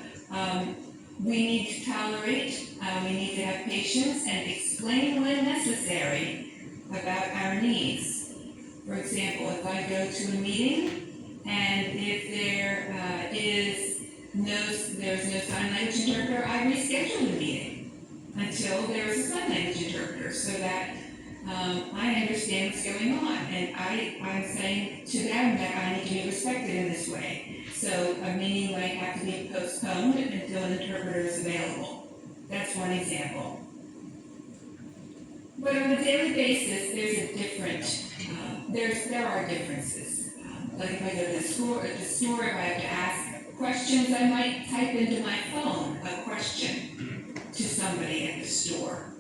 we need to tolerate, we need to have patience and explain when necessary about our needs. For example, if I go to a meeting and if there's no sign language interpreter, I reschedule the meeting until there's a sign language interpreter so that I understand what's going on. And I'm saying to them that I need to be respected in this way. So a meeting might have to be postponed until an interpreter is available. That's one example. But on a daily basis, there are differences. Like if I go to the store, if I have to ask questions, I might type into my phone a question to somebody at the store,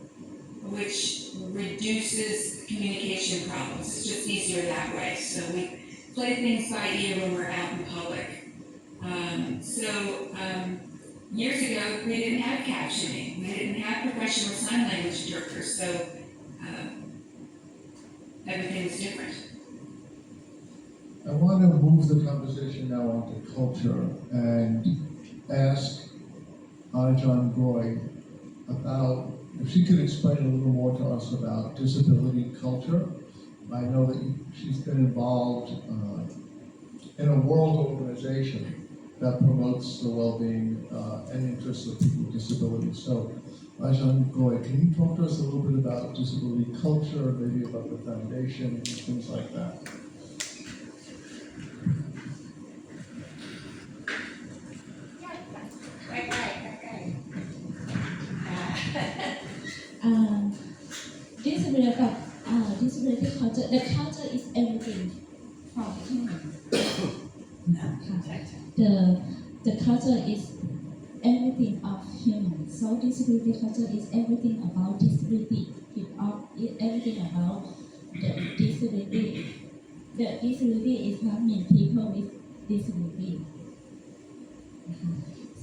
which reduces communication problems. It's just easier that way. So we play things by ear when we're out in public. Years ago, we didn't have captioning. We didn't have professional sign language interpreters. So everything's different. I want to move the conversation now onto culture and ask Ajan Goy about, if she could explain a little more to us about disability culture. I know that she's been involved in a world organization that promotes the well-being and interests of people with disabilities. So, Ajan Goy, can you talk to us a little bit about disability culture, maybe about the foundation, things like that? Disability culture, the culture is everything from human. The culture is everything of human. So disability culture is everything about disability. Everything about the disability. The disability is not mean people with disability.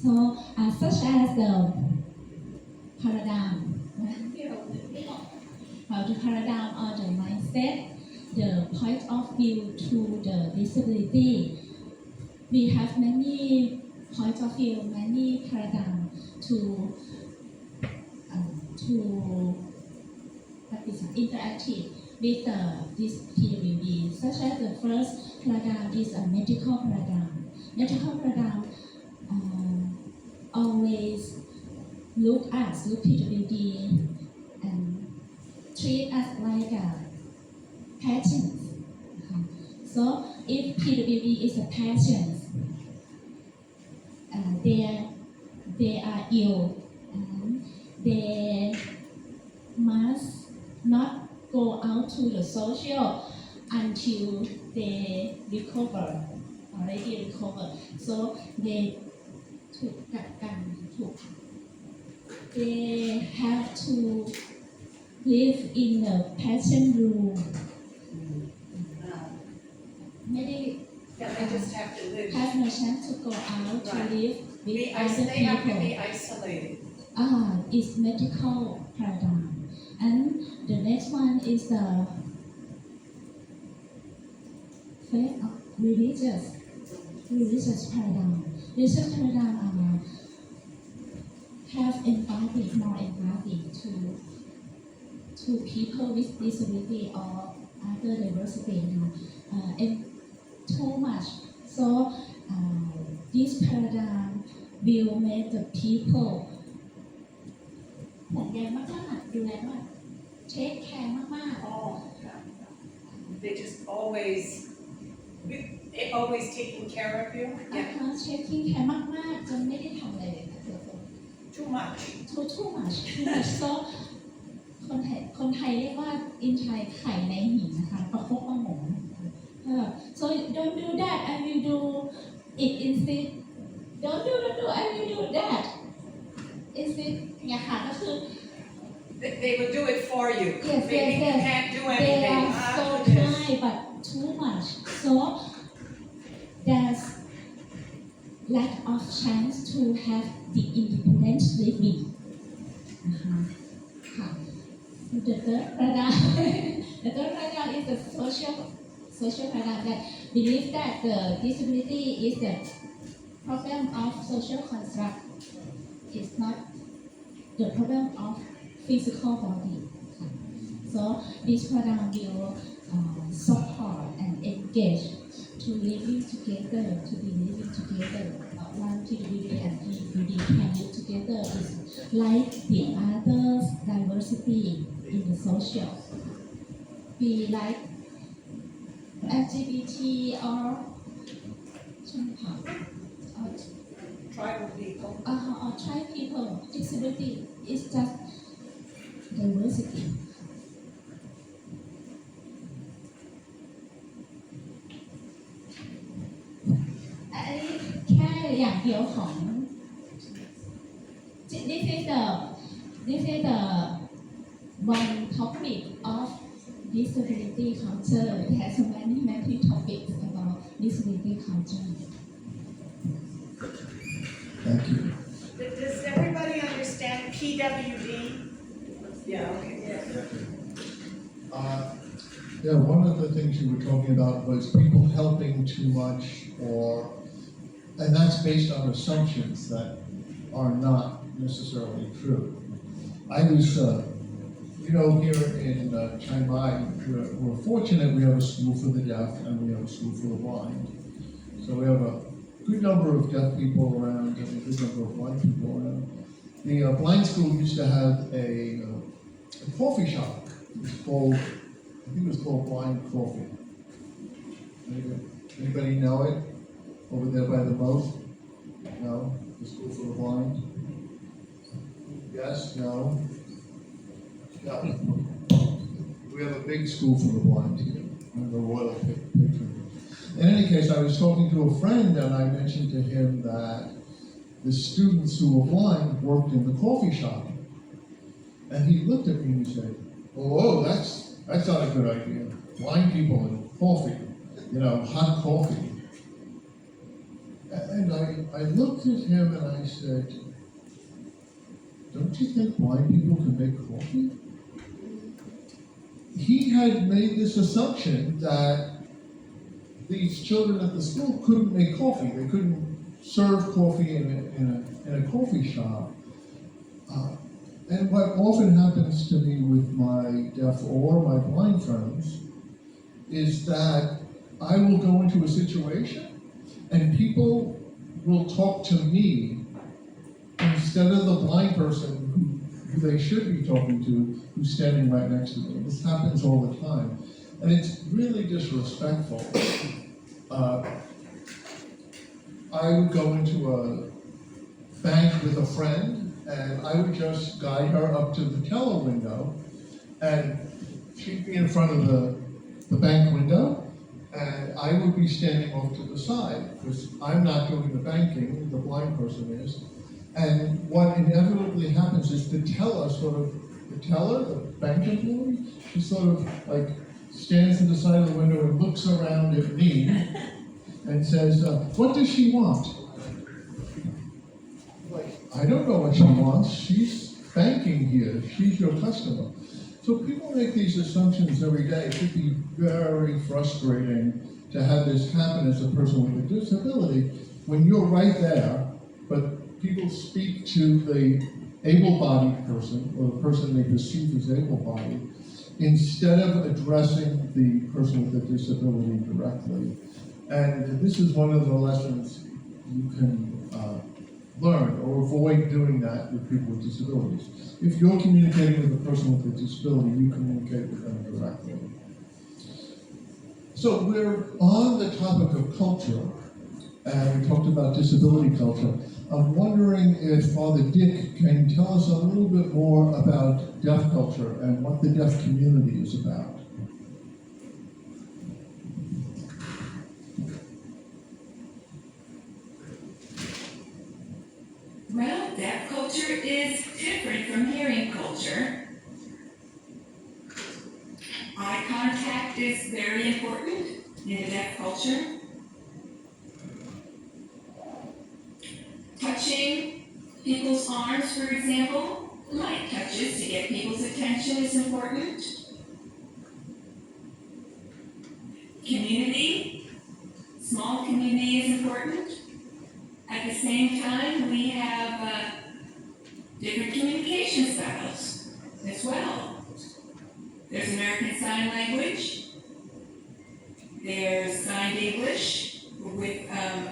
So such as the paradigm, the paradigm or the mindset, the point of view to the disability. We have many points of view, many paradigms to interactive with this PWD, such as the first paradigm is a medical paradigm. Medical paradigm always look PWD and treat us like patients. So if PWD is a patient, they are ill and they must not go out to the social until they already recover. So they have to live in the patient room. Maybe they just have to live. have no chance to go out to Right. live with other They have to be people. isolated. It's medical paradigm. And the next one is the faith of religious paradigm. Religious paradigm have empathy, more empathy to people with disability or other diversity. And too much. So this paradigm will make the people ห่วงใยมากๆดูแลมาก take care มาก Oh, they just always taking care of you. ๆtaking care มากๆจนไม่ได้ทำอะไรเลยค่ะ Too much. too much so คนไทยเรียกว่า in Thai ไข่ในหินนะคะประคบประหงม so don't do that I will do it instead don't do I will do that instead เนี่ยค่ะก็คือ They will do it for you. Yes, Maybe yes, you yes. can't do They anything. are so After this. kind but too much so there's lack of chance to have the independent living นะคะค่ะ The third paradigm is the social paradigm that believes that the disability is the problem of social construct. It's not the problem of physical body. So this paradigm will support and engage to living together, to be living together. One PWD and PWD can live together is like the others diversity in the social. Be like LGBT or Tribal people. or tribe people. Disability is just diversity. อันนี้แค่อย่างเดียวของ this is the one topic of disability culture. It has many topics about disability culture. Thank you. Does everybody understand PWD? Yeah, okay. Yeah, one of the things you were talking about was people helping too much, and that's based on assumptions that are not necessarily true. I was, here in Chiang Mai, we're fortunate we have a school for the deaf and we have a school for the blind. So we have a good number of deaf people around and a good number of blind people around. The blind school used to have a coffee shop. I think it was called Blind Coffee. Anybody know it? Over there by the moat? No? The school for the blind? Yes? No? Yeah. We have a big school for the blind here. I'm the royal patron. In any case, I was talking to a friend and I mentioned to him that the students who were blind worked in the coffee shop. And he looked at me and he said, "Oh, that's not a good idea. Blind people and coffee, hot coffee." And I looked at him and I said, "Don't you think blind people can make coffee?" He had made this assumption that these children at the school couldn't make coffee. They couldn't serve coffee in a coffee shop. And what often happens to me with my deaf or my blind friends is that I will go into a situation and people will talk to me instead of the blind person who they should be talking to, who's standing right next to me. This happens all the time. And it's really disrespectful. I would go into a bank with a friend and I would just guide her up to the teller window and she'd be in front of the bank window and I would be standing off to the side because I'm not doing the banking, the blind person is. And what inevitably happens is the teller, the bank employee, she sort of like stands to the side of the window and looks around at me and says, "What does she want?" Like, I don't know what she wants. She's banking here. She's your customer. So people make these assumptions every day. It could be very frustrating to have this happen as a person with a disability when you're right there, but people speak to the able-bodied person or the person they perceive as able-bodied instead of addressing the person with a disability directly. And this is one of the lessons you can learn or avoid doing that with people with disabilities. If you're communicating with a person with a disability, you communicate with them directly. So we're on the topic of culture, and we talked about disability culture. I'm wondering if Father Dick can tell us a little bit more about deaf culture and what the deaf community is about. Well, deaf culture is different from hearing culture. Eye contact is very important in the deaf culture. Touching people's arms, for example, light touches to get people's attention is important. Community, small community is important. At the same time, we have different communication styles as well. There's American Sign Language. There's Signed English with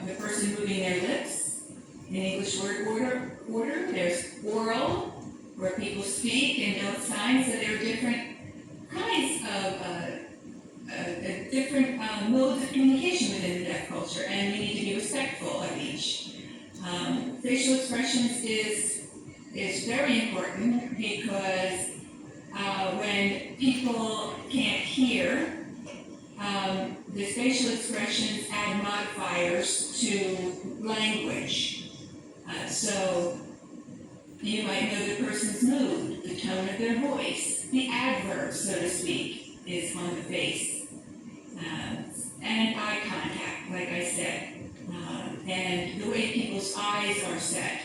the person moving their lips. In English word order. There's oral, where people speak and don't sign. So there are different kinds of different modes of communication within the deaf culture, and we need to be respectful of each. Facial expressions is very important because when people can't hear, the facial expressions add modifiers to language. So you might know the person's mood, the tone of their voice, the adverb, so to speak, is on the face. And eye contact, like I said. And the way people's eyes are set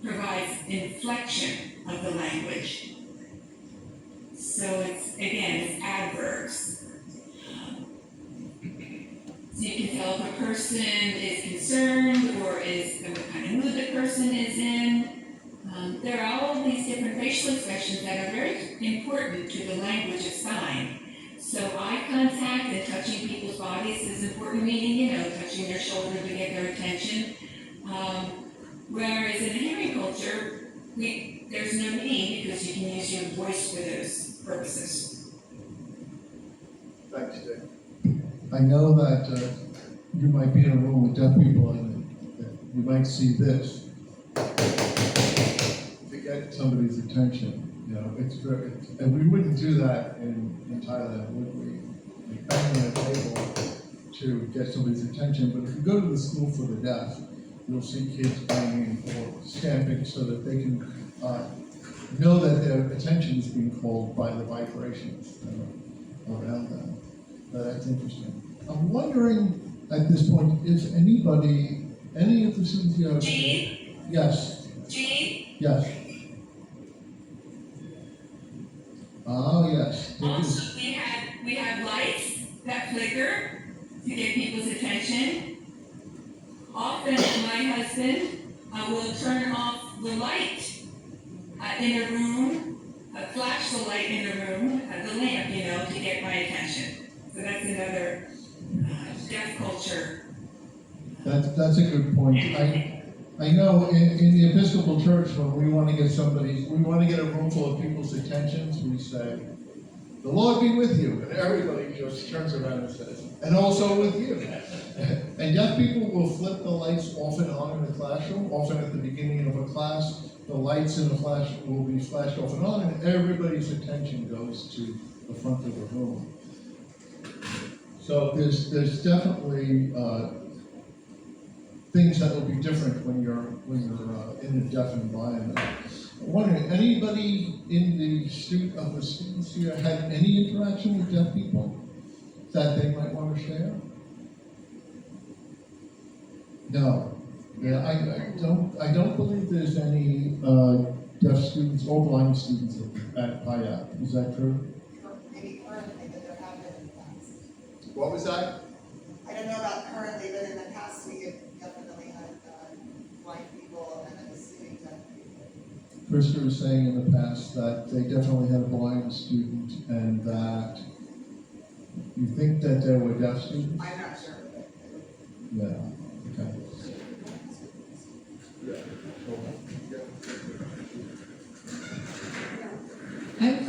provides inflection of the language. So it's adverb. person is concerned or is what kind of mood the person is in. There are all of these different facial expressions that are very important to the language of sign. So eye contact and touching people's bodies is important, meaning, touching their shoulder to get their attention. Whereas in the hearing culture, there's no need because you can use your voice for those purposes. Thanks, Dave. I know that you might be in a room with deaf people and you might see this. To get somebody's attention, and we wouldn't do that in Thailand, would we? Like banging on a table to get somebody's attention, but if you go to the school for the deaf, you'll see kids banging or stamping so that they can know that their attention is being called by the vibrations around them. That's interesting. I'm wondering at this point if any of the students here. Gene? Yes. Gene? Yes. Oh, yes. Also, we have lights that flicker to get people's attention. Often, my husband will turn off the light in a room, flash the light in the room, the lamp, to get my attention. So that's another deaf culture. That's a good point. I know in the Episcopal Church, when we want to get a room full of people's attentions, we say, "The Lord be with you," and everybody just turns around and says, "And also with you." And deaf people will flip the lights off and on in the classroom. Often at the beginning of a class, the lights in the class will be flashed off and on, and everybody's attention goes to the front of the room. So there's definitely things that will be different when you're in a deaf environment. I'm wondering, anybody in the students here had any interaction with deaf people that they might want to share? No. Yeah, I don't believe there's any deaf students or blind students at PIAP. Is that true? Maybe currently, but there have been in the past. What was that? I don't know about currently, but in the past, we have definitely had blind people and then assuming deaf people. Krista was saying in the past that they definitely had a blind student and that you think that there were deaf students? I'm not sure, but. Yeah, okay.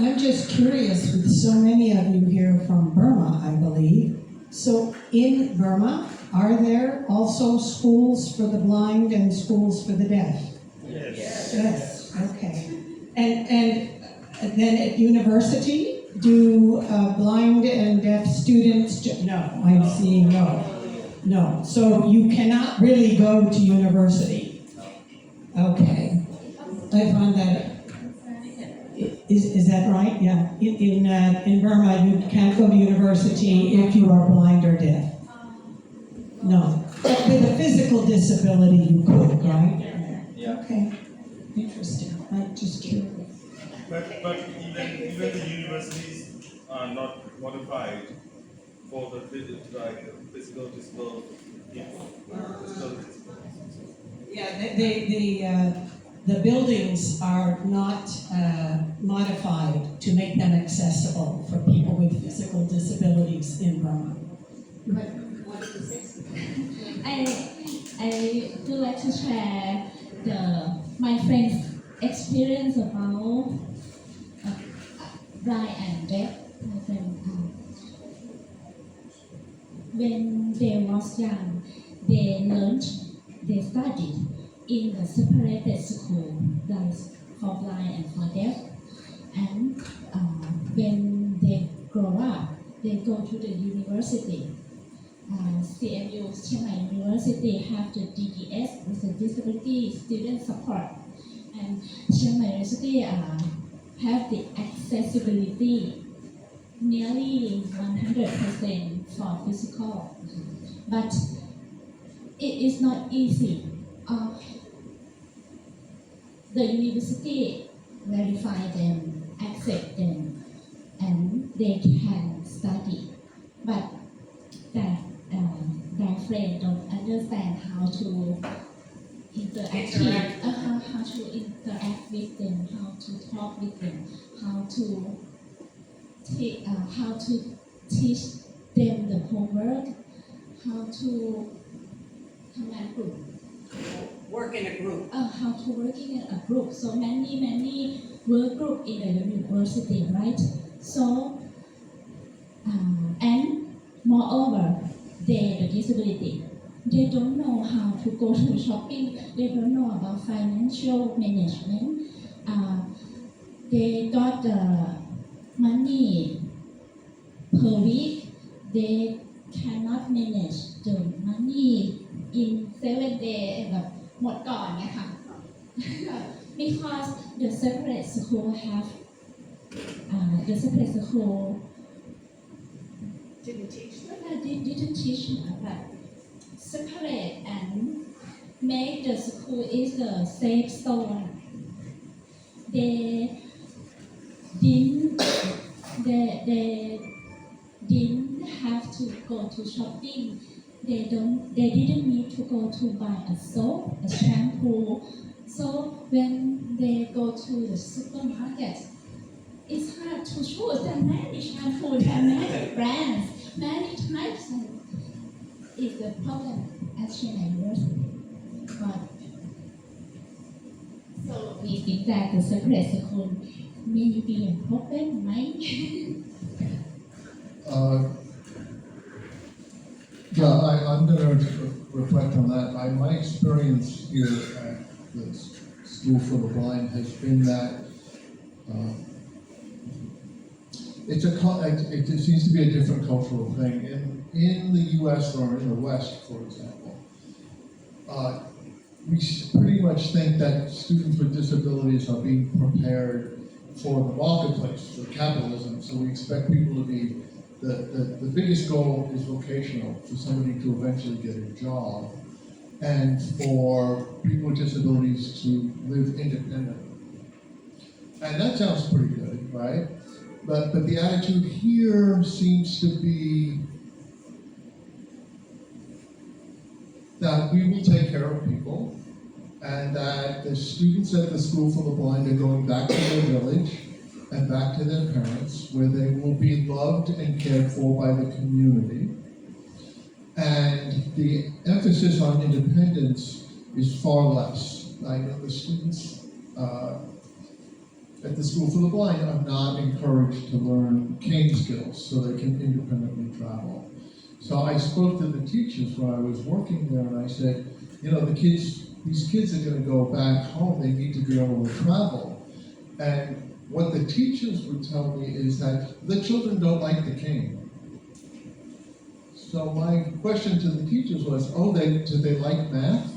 I'm just curious, with so many of you here from Burma, I believe. So in Burma, are there also schools for the blind and schools for the deaf? Yes. Yes, okay. And then at university, do blind and deaf students, no, I'm seeing no. No, so you cannot really go to university. Okay, I found that. Is that right? Yeah. In Burma, you can't go to university if you are blind or deaf. No. But with a physical disability, you could, right? Yeah. Okay. Interesting. I'm just curious. But even the universities are not modified for the physical disability. Yeah, the buildings are not modified to make them accessible for people with physical disabilities in Burma. I would like to share my friend's experience about blind and deaf. My friend, when they was young, they studied in a separated school, like for blind and for deaf. And when they grow up, they go to the university. CMU, Chiang Mai University, have the DDS, with the Disability Student Support. And Chiang Mai University have the accessibility nearly 100% for physical. But it is not easy. The university verify them, accept them, and they can study. But their friend don't how to Interact. how to interact with them, how to talk with them, how to teach them the homework, how to ทำงานกลุ่ม Work in a group. How to working in a group. So many work group in the university, right? So and moreover, the disability. They don't know how to go to shopping. They don't know about financial management. They got the money per week. They cannot manage the money in 7 days แบบหมดก่อนไงค่ะ because the separate school have the separate school Didn't teach them. didn't teach but separate and make the school is a safe zone. They didn't have to go to shopping. They didn't need to go to buy a soap, a shampoo. So when they go to the supermarket, it's hard to choose. There are many shampoos, there are many brands, many types, and it's a problem at Chennai University. But so we think that the separate school may be a problem, right? Yeah, I'm going to reflect on that. My experience here at the School for the Blind has been that it seems to be a different cultural thing. In the U.S. or in the West, for example, we pretty much think that students with disabilities are being prepared for the marketplace, for capitalism. So we expect people to be the biggest goal is vocational, for somebody to eventually get a job, and for people with disabilities to live independently. And that sounds pretty good, right? But the attitude here seems to be that we will take care of people, and that the students at the School for the Blind are going back to their village and back to their parents, where they will be loved and cared for by the community. And the emphasis on independence is far less. I know the students at the School for the Blind are not encouraged to learn cane skills so they can independently travel. So I spoke to the teachers when I was working there, and I said, these kids are going to go back home, they need to be able to travel. And what the teachers would tell me is that the children don't like the cane. So my question to the teachers was, do they like math?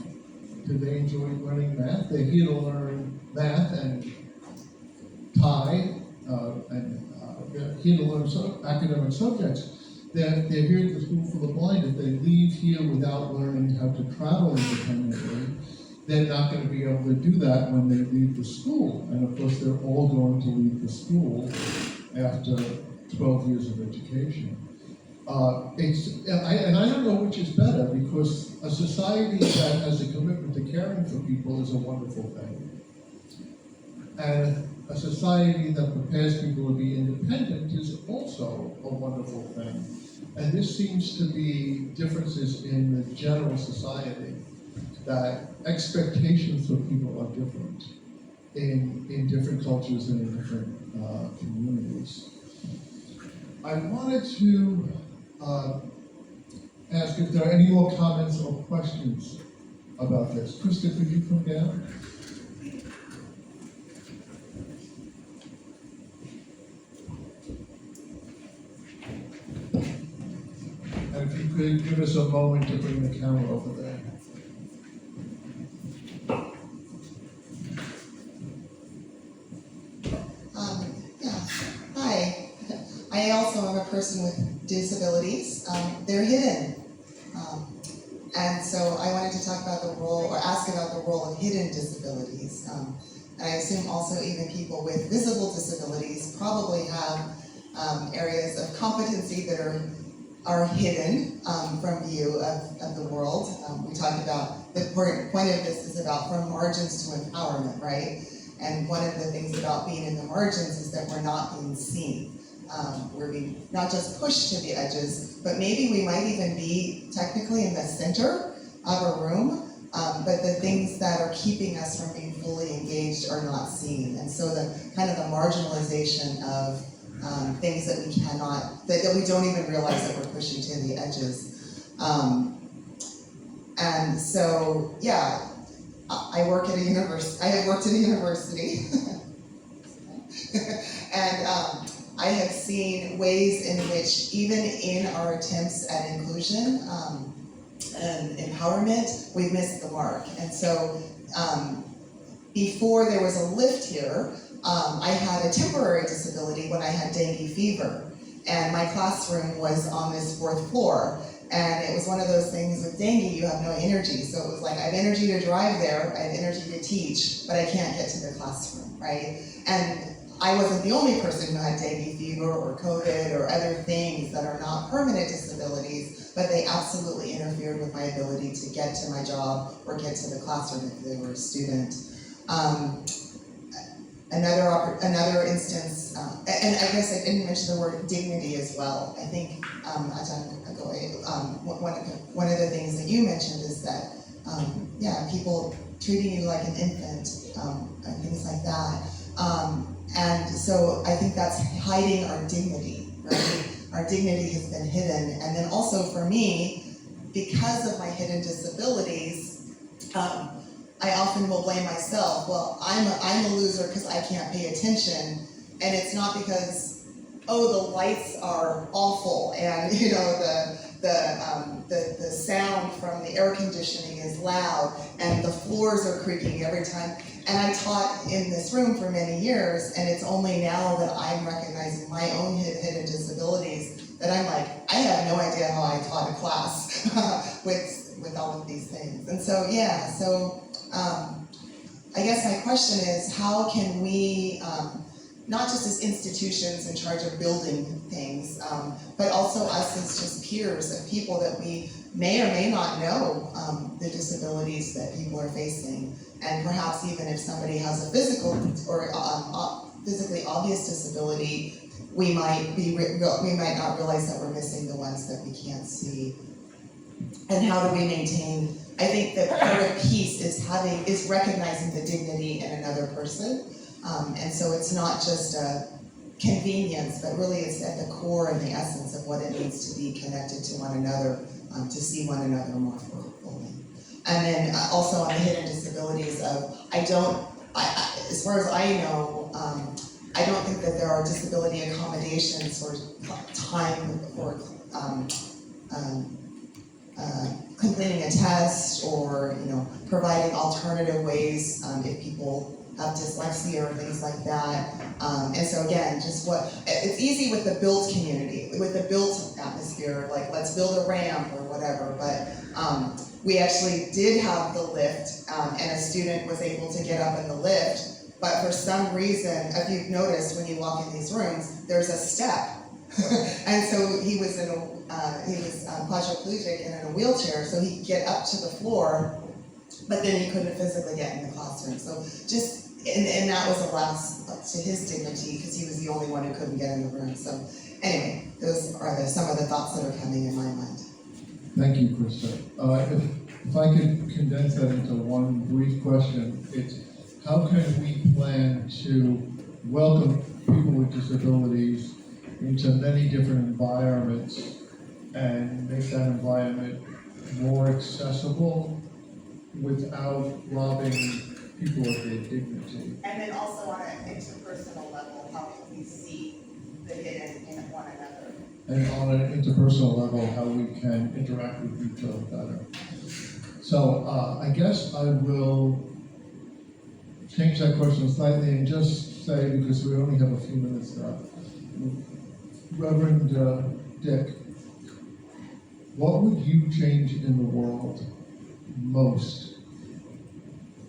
Do they enjoy learning math? They're here to learn math and Thai, and here to learn academic subjects. They're here at the School for the Blind. If they leave here without learning how to travel independently, they're not going to be able to do that when they leave the school. And of course, they're all going to leave the school after 12 years of education. And I don't know which is better, because a society that has a commitment to caring for people is a wonderful thing. And a society that prepares people to be independent is also a wonderful thing. And this seems to be differences in the general society, that expectations for people are different in different cultures and in different communities. I wanted to ask if there are any more comments or questions about this. Krista, could you come down? And if you could give us a moment to bring the camera over there. Hi. I also am a person with disabilities. They're hidden. And so I wanted to talk about the role, or ask about the role of hidden disabilities. And I assume also even people with visible disabilities probably have areas of competency that are are hidden from view of the world. We talked about the point of this is about from margins to empowerment, right? And one of the things about being in the margins is that we're not being seen. We're being not just pushed to the edges, but maybe we might even be technically in the center of a room, but the things that are keeping us from being fully engaged are not seen. And so the kind of the marginalization of things that we cannot, that we don't even realize that we're pushing to the edges. And so, yeah, I work at a university, I have worked at a university, and I have seen ways in which even in our attempts at inclusion and empowerment, we've missed the mark. And so before there was a lift here, I had a temporary disability when I had dengue fever. And my classroom was on this 4th floor. And it was one of those things with dengue, you have no energy. So it was like, I have energy to drive there, I have energy to teach, but I can't get to the classroom, right? And I wasn't the only person who had dengue fever or COVID or other things that are not permanent disabilities, but they absolutely interfered with my ability to get to my job or get to the classroom if they were a student. Another instance, and I guess I didn't mention the word dignity as well. I think one of the things that you mentioned is that, people treating you like an infant and things like that. And so I think that's hiding our dignity, right? Our dignity has been hidden. And then also for me, because of my hidden disabilities, I often will blame myself. Well, I'm a loser because I can't pay attention, and it's not because, oh, the lights are awful, and the sound from the air conditioning is loud, and the floors are creaking every time. And I taught in this room for many years, and it's only now that I'm recognizing my own hidden disabilities that I'm like, I have no idea how I taught a class with all of these things. And so, I guess my question is, how can we, not just as institutions in charge of building things, but also us as just peers of people that we may or may not know the disabilities that people are facing. And perhaps even if somebody has a physical or physically obvious disability, we might not realize that we're missing the ones that we can't see. And how do we maintain? I think that part of peace is recognizing the dignity in another person, and so it's not just a convenience, but really it's at the core and the essence of what it means to be connected to one another, to see one another more fully. And then also on the hidden disabilities as far as I know, I don't think that there are disability accommodations or time for completing a test or providing alternative ways if people have dyslexia or things like that. And so again, it's easy with the built community, with the built atmosphere, like let's build a ramp or whatever, but we actually did have the lift and a student was able to get up in the lift, but for some reason, if you've noticed when you walk in these rooms, there's a step. And so he was quadriplegic and in a wheelchair, so he could get up to the floor, but then he couldn't physically get in the classroom. So and that was a loss to his dignity because he was the only one who couldn't get in the room. So anyway, those are some of the thoughts that are coming in my mind. Thank you, Krista. If I could condense that into one brief question, it's how can we plan to welcome people with disabilities into many different environments and make that environment more accessible without robbing people of their dignity? And then also on an interpersonal level, how can we see the hidden in one another? And on an interpersonal level, how we can interact with each other better. So I guess I will change that question slightly and just say, because we only have a few minutes left, Reverend Dick, what would you change in the world most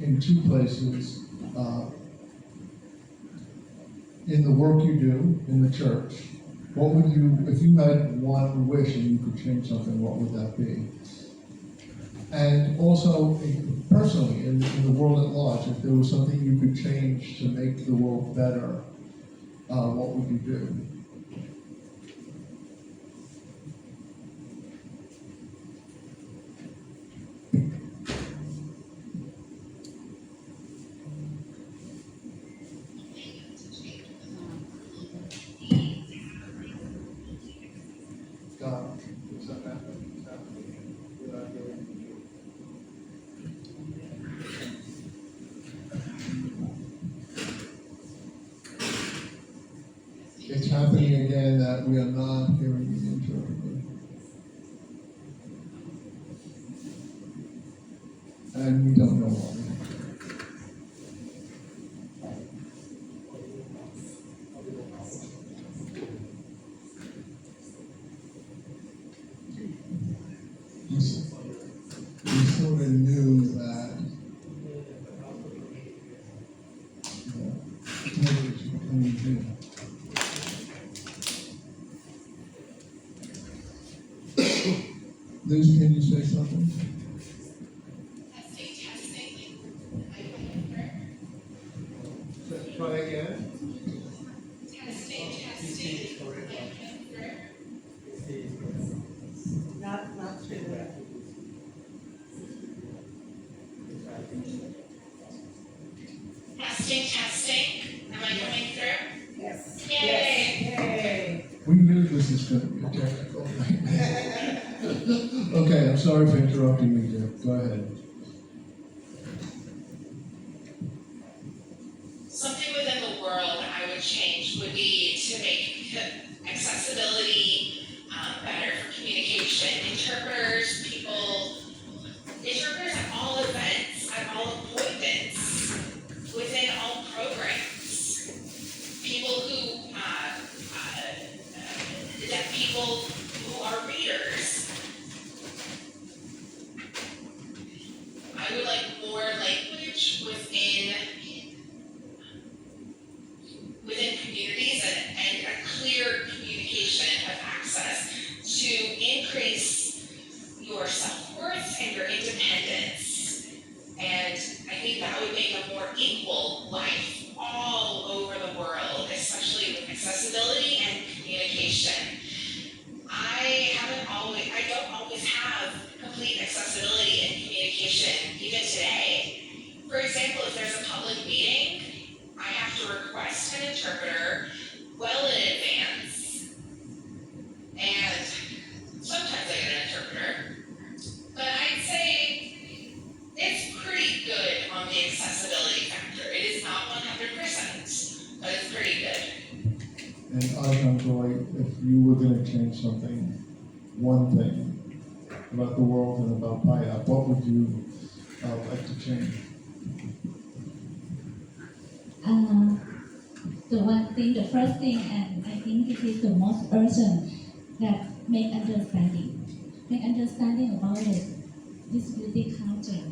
in two places, in the work you do in the church what would you, if you had one wish and you could change something, what would that be? And also, personally, in the world at large, if there was something you could change to make the world better, what would you do? God, what's that happening? What's happening? Without hearing you. It's happening again that we are not hearing the interpreter. And we don't know why. We sort of knew that language becoming new. Liz, can you say something? Testing. Try again. Testing. Not through that. Testing. Am I coming through? Yes. Yay! Yay. We knew this is going to be a technical nightmare. Okay, I'm sorry for interrupting you, Jeff. Go ahead. Something within the world I would change would be to make accessibility better for communication. Interpreters at all events, at all appointments, within all programs. People who are readers. I would like more language within communities and a clear communication of access to increase your self-worth and your independence. And I think that would make a more equal life all over the world, especially with accessibility and communication. I don't always have complete accessibility and communication, even today. For example, if there's a public meeting, I have to request an interpreter well in advance. And sometimes I get an interpreter, but I'd say it's pretty good on the accessibility factor. It is not 100%, but it's pretty good. And Ajahn Joy, if you were going to change something, one thing about the world and about PIAP, what would you like to change? The first thing, and I think it is the most urgent, that make understanding about the disability culture.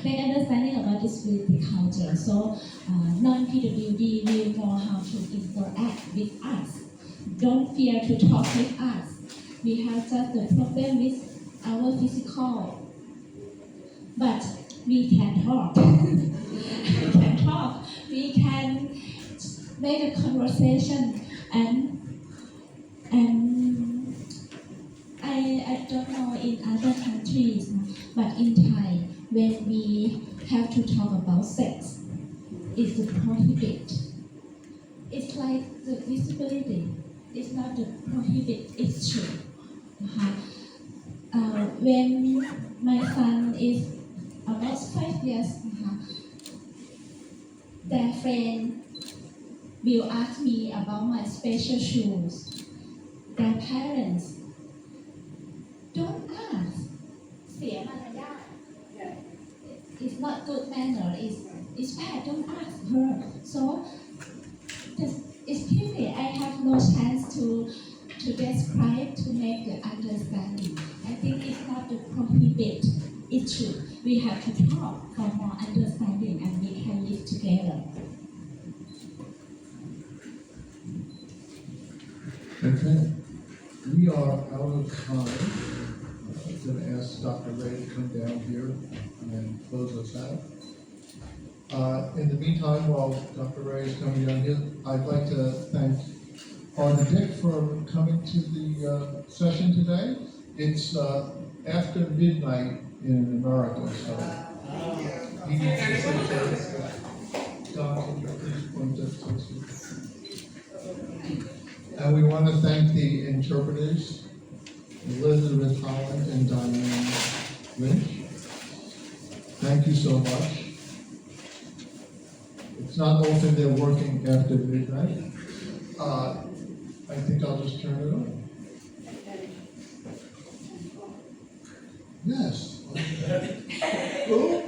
Make understanding about disability culture. So non-PWD will know how to interact with us. Don't fear to talk with us. We have just the problem with our physical, but we can talk. We can talk. We can make a conversation, and I don't know in other countries, but in Thai, when we have to talk about sex, it's prohibited. It's like the disability. It's not the prohibit issue. When my son is about 5 years, their friend will ask me about my special shoes. Their parents don't ask. เสียมารยาท It's not good manner. It's bad. Don't ask her. So it's pity I have no chance to describe, to make the understanding. I think it's not the prohibit issue. We have to talk for more understanding, and we can live together. Okay, we are out of time. I'm going to ask Dr. Ray to come down here and close us out. In the meantime, while Dr. Ray is coming down here, I'd like to thank Arthur Dick for coming to the session today. It's after midnight in America, so he needs to say Don, can you please point us to? And we want to thank the interpreters, Elizabeth Holland and Diane Lynch. Thank you so much. It's not often they're working after midnight. I think I'll just turn it on. Yes. Who?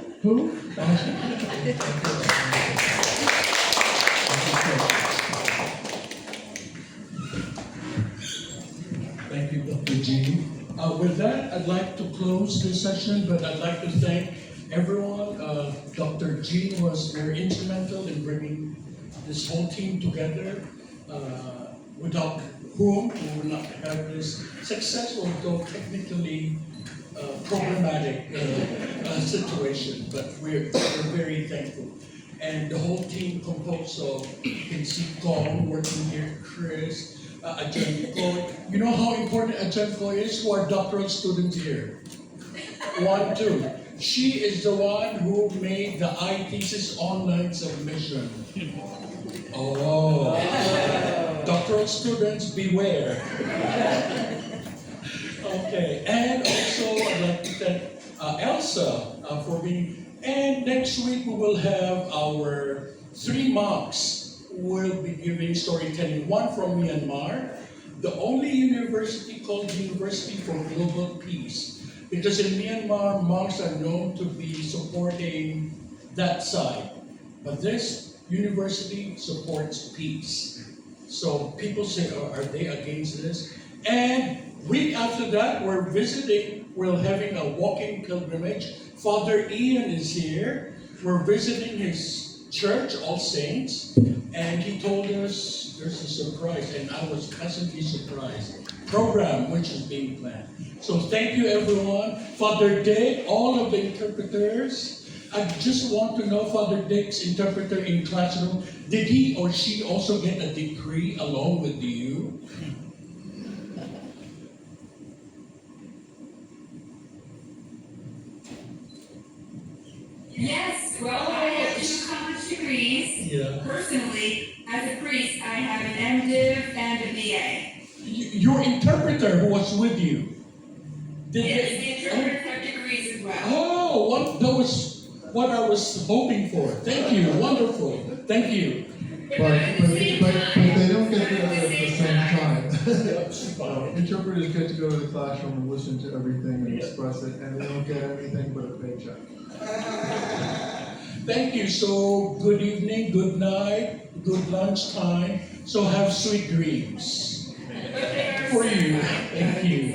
Thank you, Dr. G. With that, I'd like to close this session, but I'd like to thank everyone. Dr. G was very instrumental in bringing this whole team together, without whom we would not have this successful, though technically problematic situation, but we're very thankful. And the whole team composed of, you can see Gong working here, Chris, Ajahn Koy. You know how important Ajahn Koy is to our doctoral students here? 1, 2. She is the one who made the iThesis online submission. Oh, doctoral students, beware. Okay, and also I'd like to thank Elsa for being. And next week we will have our 3 monks. Will be giving storytelling. 1 from Myanmar, the only university called University for Global Peace. Because in Myanmar, monks are known to be supporting that side. But this university supports peace. So people say, oh, are they against this? And week after that, we're having a walking pilgrimage. Father Ian is here. We're visiting his church, All Saints, and he told us there's a surprise, and I was pleasantly surprised. Program which is being planned. So thank you, everyone. Father Dick, all of the interpreters. I just want to know Father Dick's interpreter in classroom. Did he or she also get a degree along with you? Yes, well, I have 2 college degrees. Yeah. Personally, as a priest, I have an MDiv and a BA. Your interpreter who was with you. Yes, the interpreters have degrees as well. Oh, that was what I was hoping for. Thank you, wonderful. Thank you. But they don't get to at the same time. Interpreters get to go to the classroom and listen to everything and express it, and they don't get anything but a paycheck. Thank you. So good evening, good night, good lunchtime. So have sweet dreams for you. Thank you.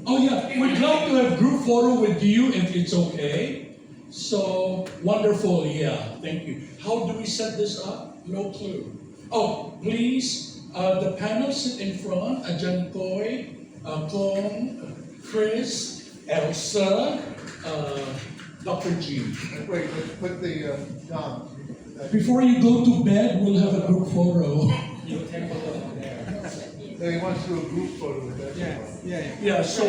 Oh yeah, we'd like to have group photo with you if it's okay. So wonderful, yeah. Thank you. How do we set this up? No clue. Oh, please, the panel sit in front. Ajahn Koy, Kong, Chris, Elsa, Dr. G. Wait, put the Don. Before you go to bed, we'll have a group photo. You take a look there. He wants to do a group photo with that. Yes, yeah. Yeah, so